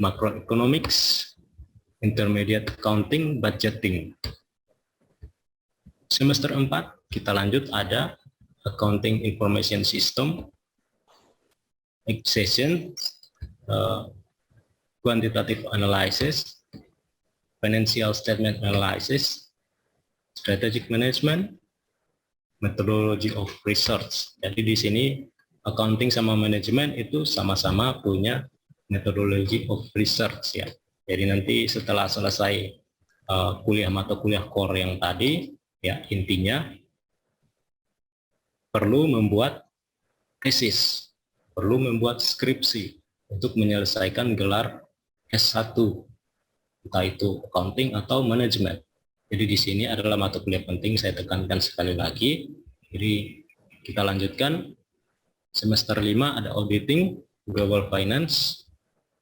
Speaker 6: macroeconomics, intermediate accounting, budgeting. Semester 4 kita lanjut ada accounting information system, accession, quantitative analysis, financial statement analysis, strategic management, methodology of research. Jadi di sini accounting sama manajemen itu sama-sama punya methodology of research ya. Jadi nanti setelah selesai kuliah mata kuliah core yang tadi ya, intinya perlu membuat tesis, perlu membuat skripsi untuk menyelesaikan gelar S1, entah itu accounting atau manajemen. Jadi di sini adalah mata kuliah penting, saya tekankan sekali lagi. Jadi kita lanjutkan semester 5 ada auditing, global finance,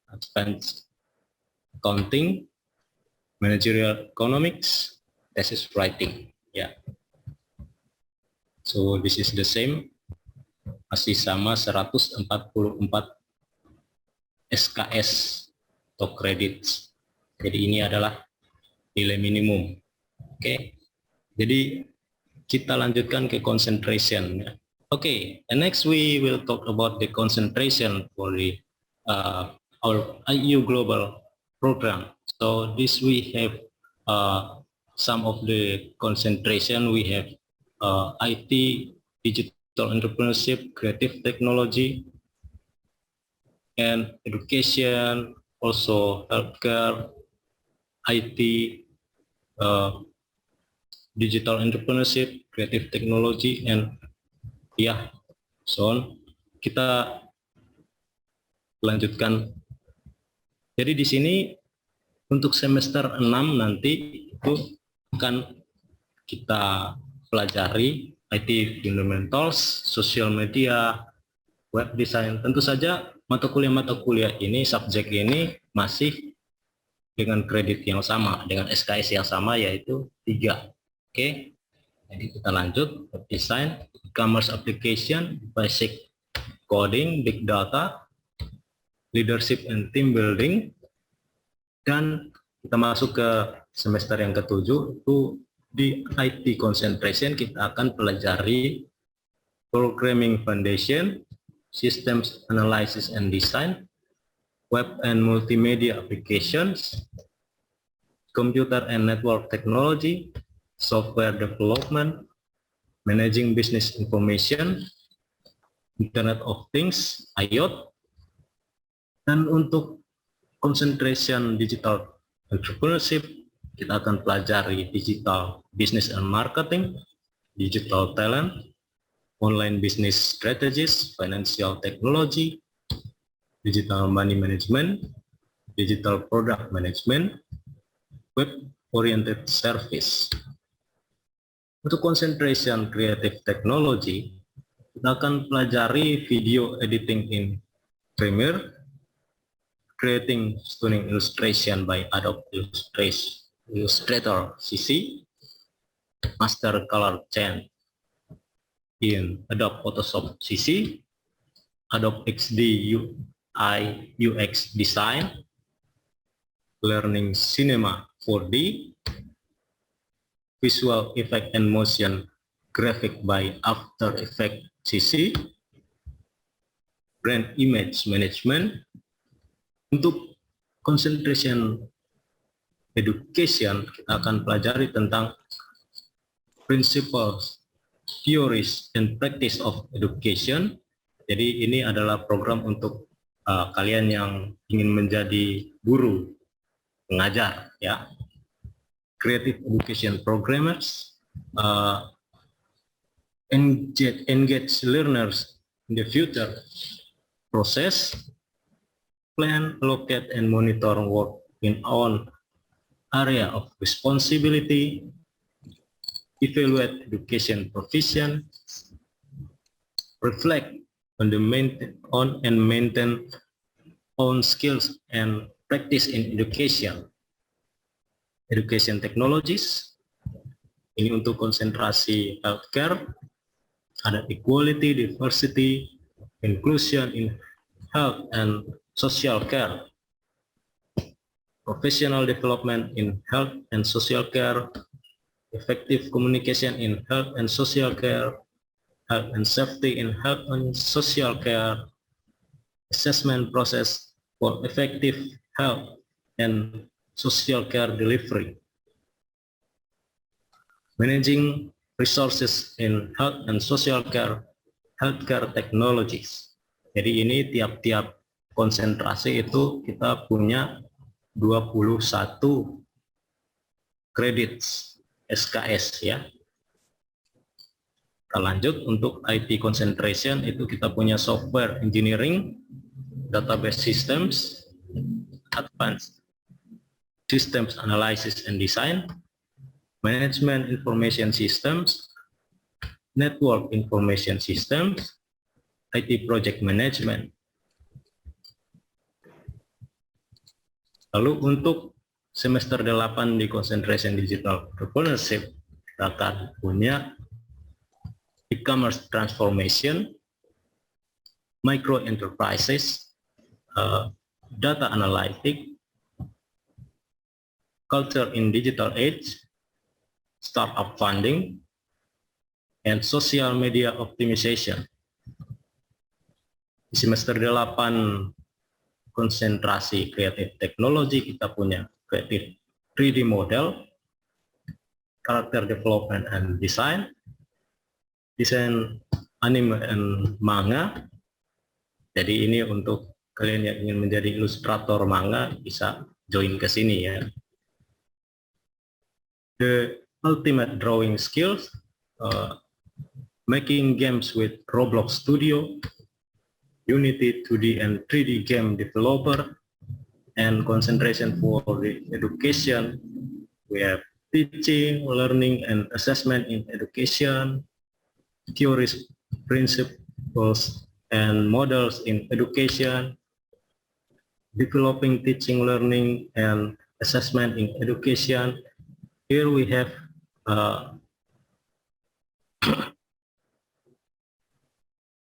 Speaker 6: advanced accounting, managerial economics, thesis writing. Ya. So this is the same, masih sama 144 SKS atau credits. Jadi ini adalah nilai minimum. Oke, jadi kita lanjutkan ke concentration. Oke, and next we will talk about the concentration for the our IEU global program. So this we have some of the concentration. We have IT, digital entrepreneurship, creative technology, and education, also healthcare, IT, digital entrepreneurship, creative technology, and ya, so on. Kita lanjutkan. Jadi di sini untuk semester 6 nanti itu akan kita pelajari IT fundamentals, social media, web design. Tentu saja mata kuliah ini, subjek ini masih dengan kredit yang sama, dengan SKS yang sama, yaitu 3. Oke, jadi kita lanjut. Web design, e-commerce application, basic coding, big data, leadership and team building, dan kita masuk ke semester yang ke-7 itu di IT concentration kita akan pelajari programming foundation, systems analysis and design, web and multimedia applications, computer and network technology, software development, managing business information, Internet of Things, IoT. Dan untuk concentration digital entrepreneurship, kita akan pelajari digital business and marketing, digital talent, online business strategies, financial technology, digital money management, digital product management, web-oriented service. Untuk concentration creative technology, kita akan pelajari video editing in Premiere, creating stunning illustration by Adobe Illustrator CC, master color change in Adobe Photoshop CC, Adobe XD UI UX design, learning cinema 4D, visual effect and motion graphic by After Effects CC, brand image management. Untuk concentration education, kita akan pelajari tentang principles, theories, and practice of education. Jadi ini adalah program untuk kalian yang ingin menjadi guru, pengajar, ya. Creative education programmers, engage learners in the future process, plan, allocate, and monitor work in own area of responsibility, evaluate education provision, reflect on the maintain own skills and practice in education. Education technologies, ini untuk konsentrasi healthcare, ada equality, diversity, inclusion in health and social care, professional development in health and social care, effective communication in health and social care, health and safety in health and social care, assessment process for effective health and social care delivery, managing resources in health and social care, healthcare technologies. Jadi ini tiap-tiap konsentrasi itu kita punya 21 credits SKS ya. Kita lanjut untuk IT concentration itu kita punya software engineering, database systems, advanced systems analysis and design, management information systems, network information systems, IT project management. Lalu untuk semester 8 di concentration digital entrepreneurship, kita akan punya e-commerce transformation, micro enterprises, data analytics, culture in digital age, startup funding, and social media optimization. Di semester 8 konsentrasi creative technology kita punya creative 3D model, character development and design, desain anime and manga. Jadi ini untuk kalian yang ingin menjadi ilustrator manga bisa join ke sini ya. The ultimate drawing skills, making games with Roblox Studio, Unity 2D and 3D game developer, and concentration for the education. We have teaching, learning, and assessment in education, theories, principles, and models in education, developing teaching, learning, and assessment in education. Here we have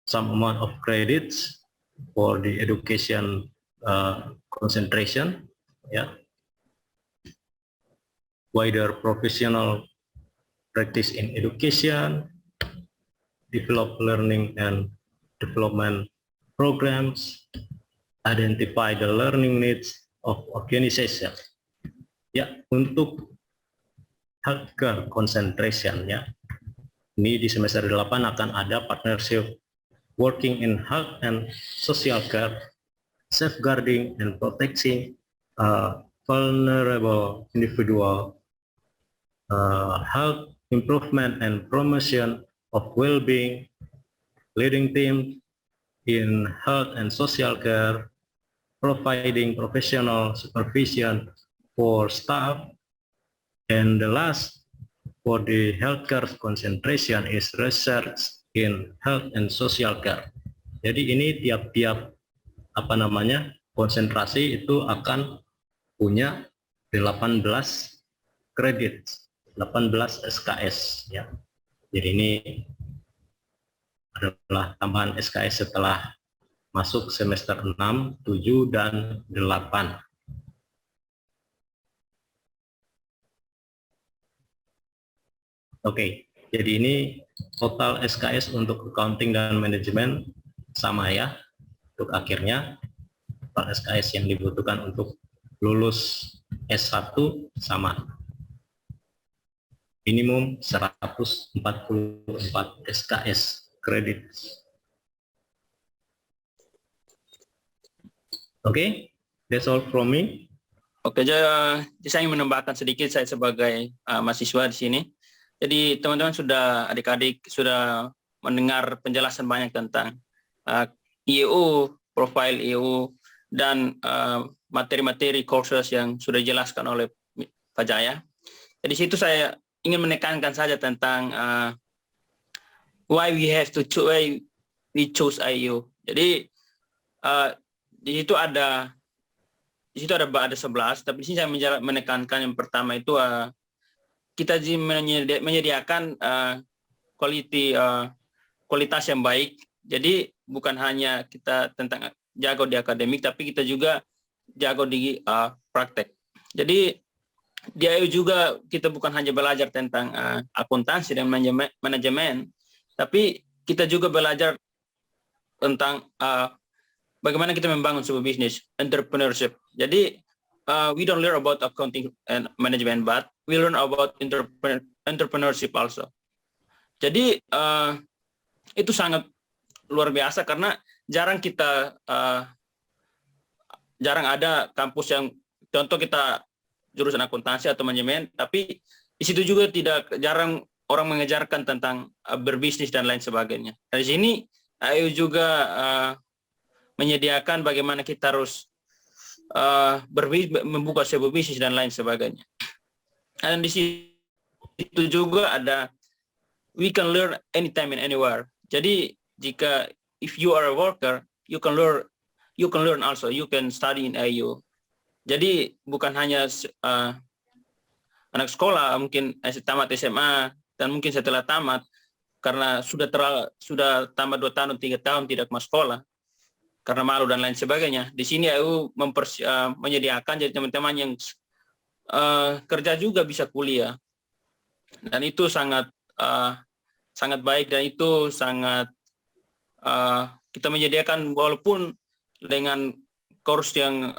Speaker 6: some amount of credits for the education concentration, yeah. Wider professional practice in education, develop learning and development programs, identify the learning needs of organization. Ya, untuk healthcare concentration ya. Ini di semester 8 akan ada partnership working in health and social care, safeguarding and protecting vulnerable individual, health improvement and promotion of well-being, leading team in health and social care, providing professional supervision for staff, and the last for the healthcare concentration is research in health and social care. Jadi ini tiap-tiap konsentrasi itu akan punya 18 kredit, 18 SKS ya. Jadi ini adalah tambahan SKS setelah masuk semester 6, 7 dan 8. Oke, jadi ini total SKS untuk accounting dan manajemen sama ya. Untuk akhirnya total SKS yang dibutuhkan untuk lulus S1 sama. Minimum 144 SKS kredit. Oke, that's all from me.
Speaker 7: Oke, jadi saya ingin menambahkan sedikit, saya sebagai mahasiswa di sini. Jadi teman-teman adik-adik sudah mendengar penjelasan banyak tentang IEU, profil IEU, dan materi-materi courses yang sudah dijelaskan oleh Pak Jaya. Jadi situ saya ingin menekankan saja tentang why we choose IEU. Jadi di situ ada 11, tapi di sini saya menekankan yang pertama itu kita menyediakan kualitas yang baik. Jadi bukan hanya kita tentang jago di akademik, tapi kita juga jago di praktek. Jadi di IEU juga kita bukan hanya belajar tentang akuntansi dan manajemen, tapi kita juga belajar tentang bagaimana kita membangun sebuah bisnis, entrepreneurship. Jadi we don't learn about accounting and management, but we learn about entrepreneurship also. Jadi itu sangat luar biasa karena jarang ada kampus yang contoh kita jurusan akuntansi atau manajemen, tapi di situ juga jarang orang mengajarkan tentang berbisnis dan lain sebagainya. Dari sini IEU juga menyediakan bagaimana kita harus membuka sebuah bisnis dan lain sebagainya. Dan di situ juga ada we can learn anytime and anywhere. Jadi jika if you are a worker, you can learn also, you can study in IEU. Jadi bukan hanya anak sekolah mungkin tamat SMA dan mungkin setelah tamat karena sudah tamat 2 tahun 3 tahun tidak masuk sekolah karena malu dan lain sebagainya. Di sini IEU menyediakan jadi teman-teman yang kerja juga bisa kuliah, dan itu sangat baik, dan itu sangat kita menyediakan walaupun dengan kurs yang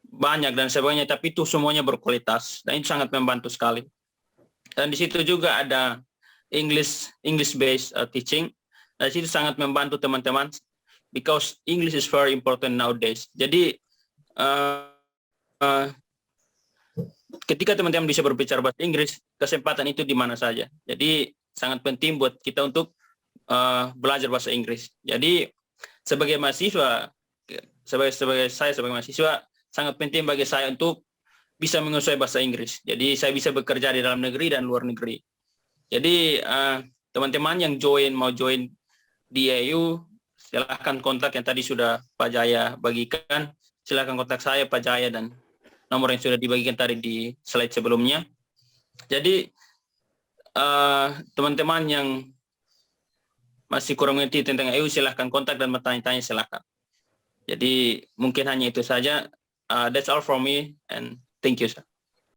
Speaker 7: banyak dan sebagainya, tapi itu semuanya berkualitas dan itu sangat membantu sekali. Dan di situ juga ada English based teaching. Dan di situ sangat membantu teman-teman because English is very important nowadays. Jadi ketika teman-teman bisa berbicara bahasa Inggris, kesempatan itu di mana saja. Jadi sangat penting buat kita untuk belajar bahasa Inggris. Jadi sebagai mahasiswa, sebagai mahasiswa, sangat penting bagi saya untuk bisa menguasai bahasa Inggris. Jadi saya bisa bekerja di dalam negeri dan luar negeri. Jadi teman-teman yang mau join di IEU, silahkan kontak yang tadi sudah Pak Jaya bagikan. Silahkan kontak saya Pak Jaya dan nomor yang sudah dibagikan tadi di slide sebelumnya. Jadi teman-teman yang masih kurang mengerti tentang IEU, silahkan kontak dan bertanya-tanya silahkan. Jadi mungkin hanya itu saja. That's all from me and thank you, sir.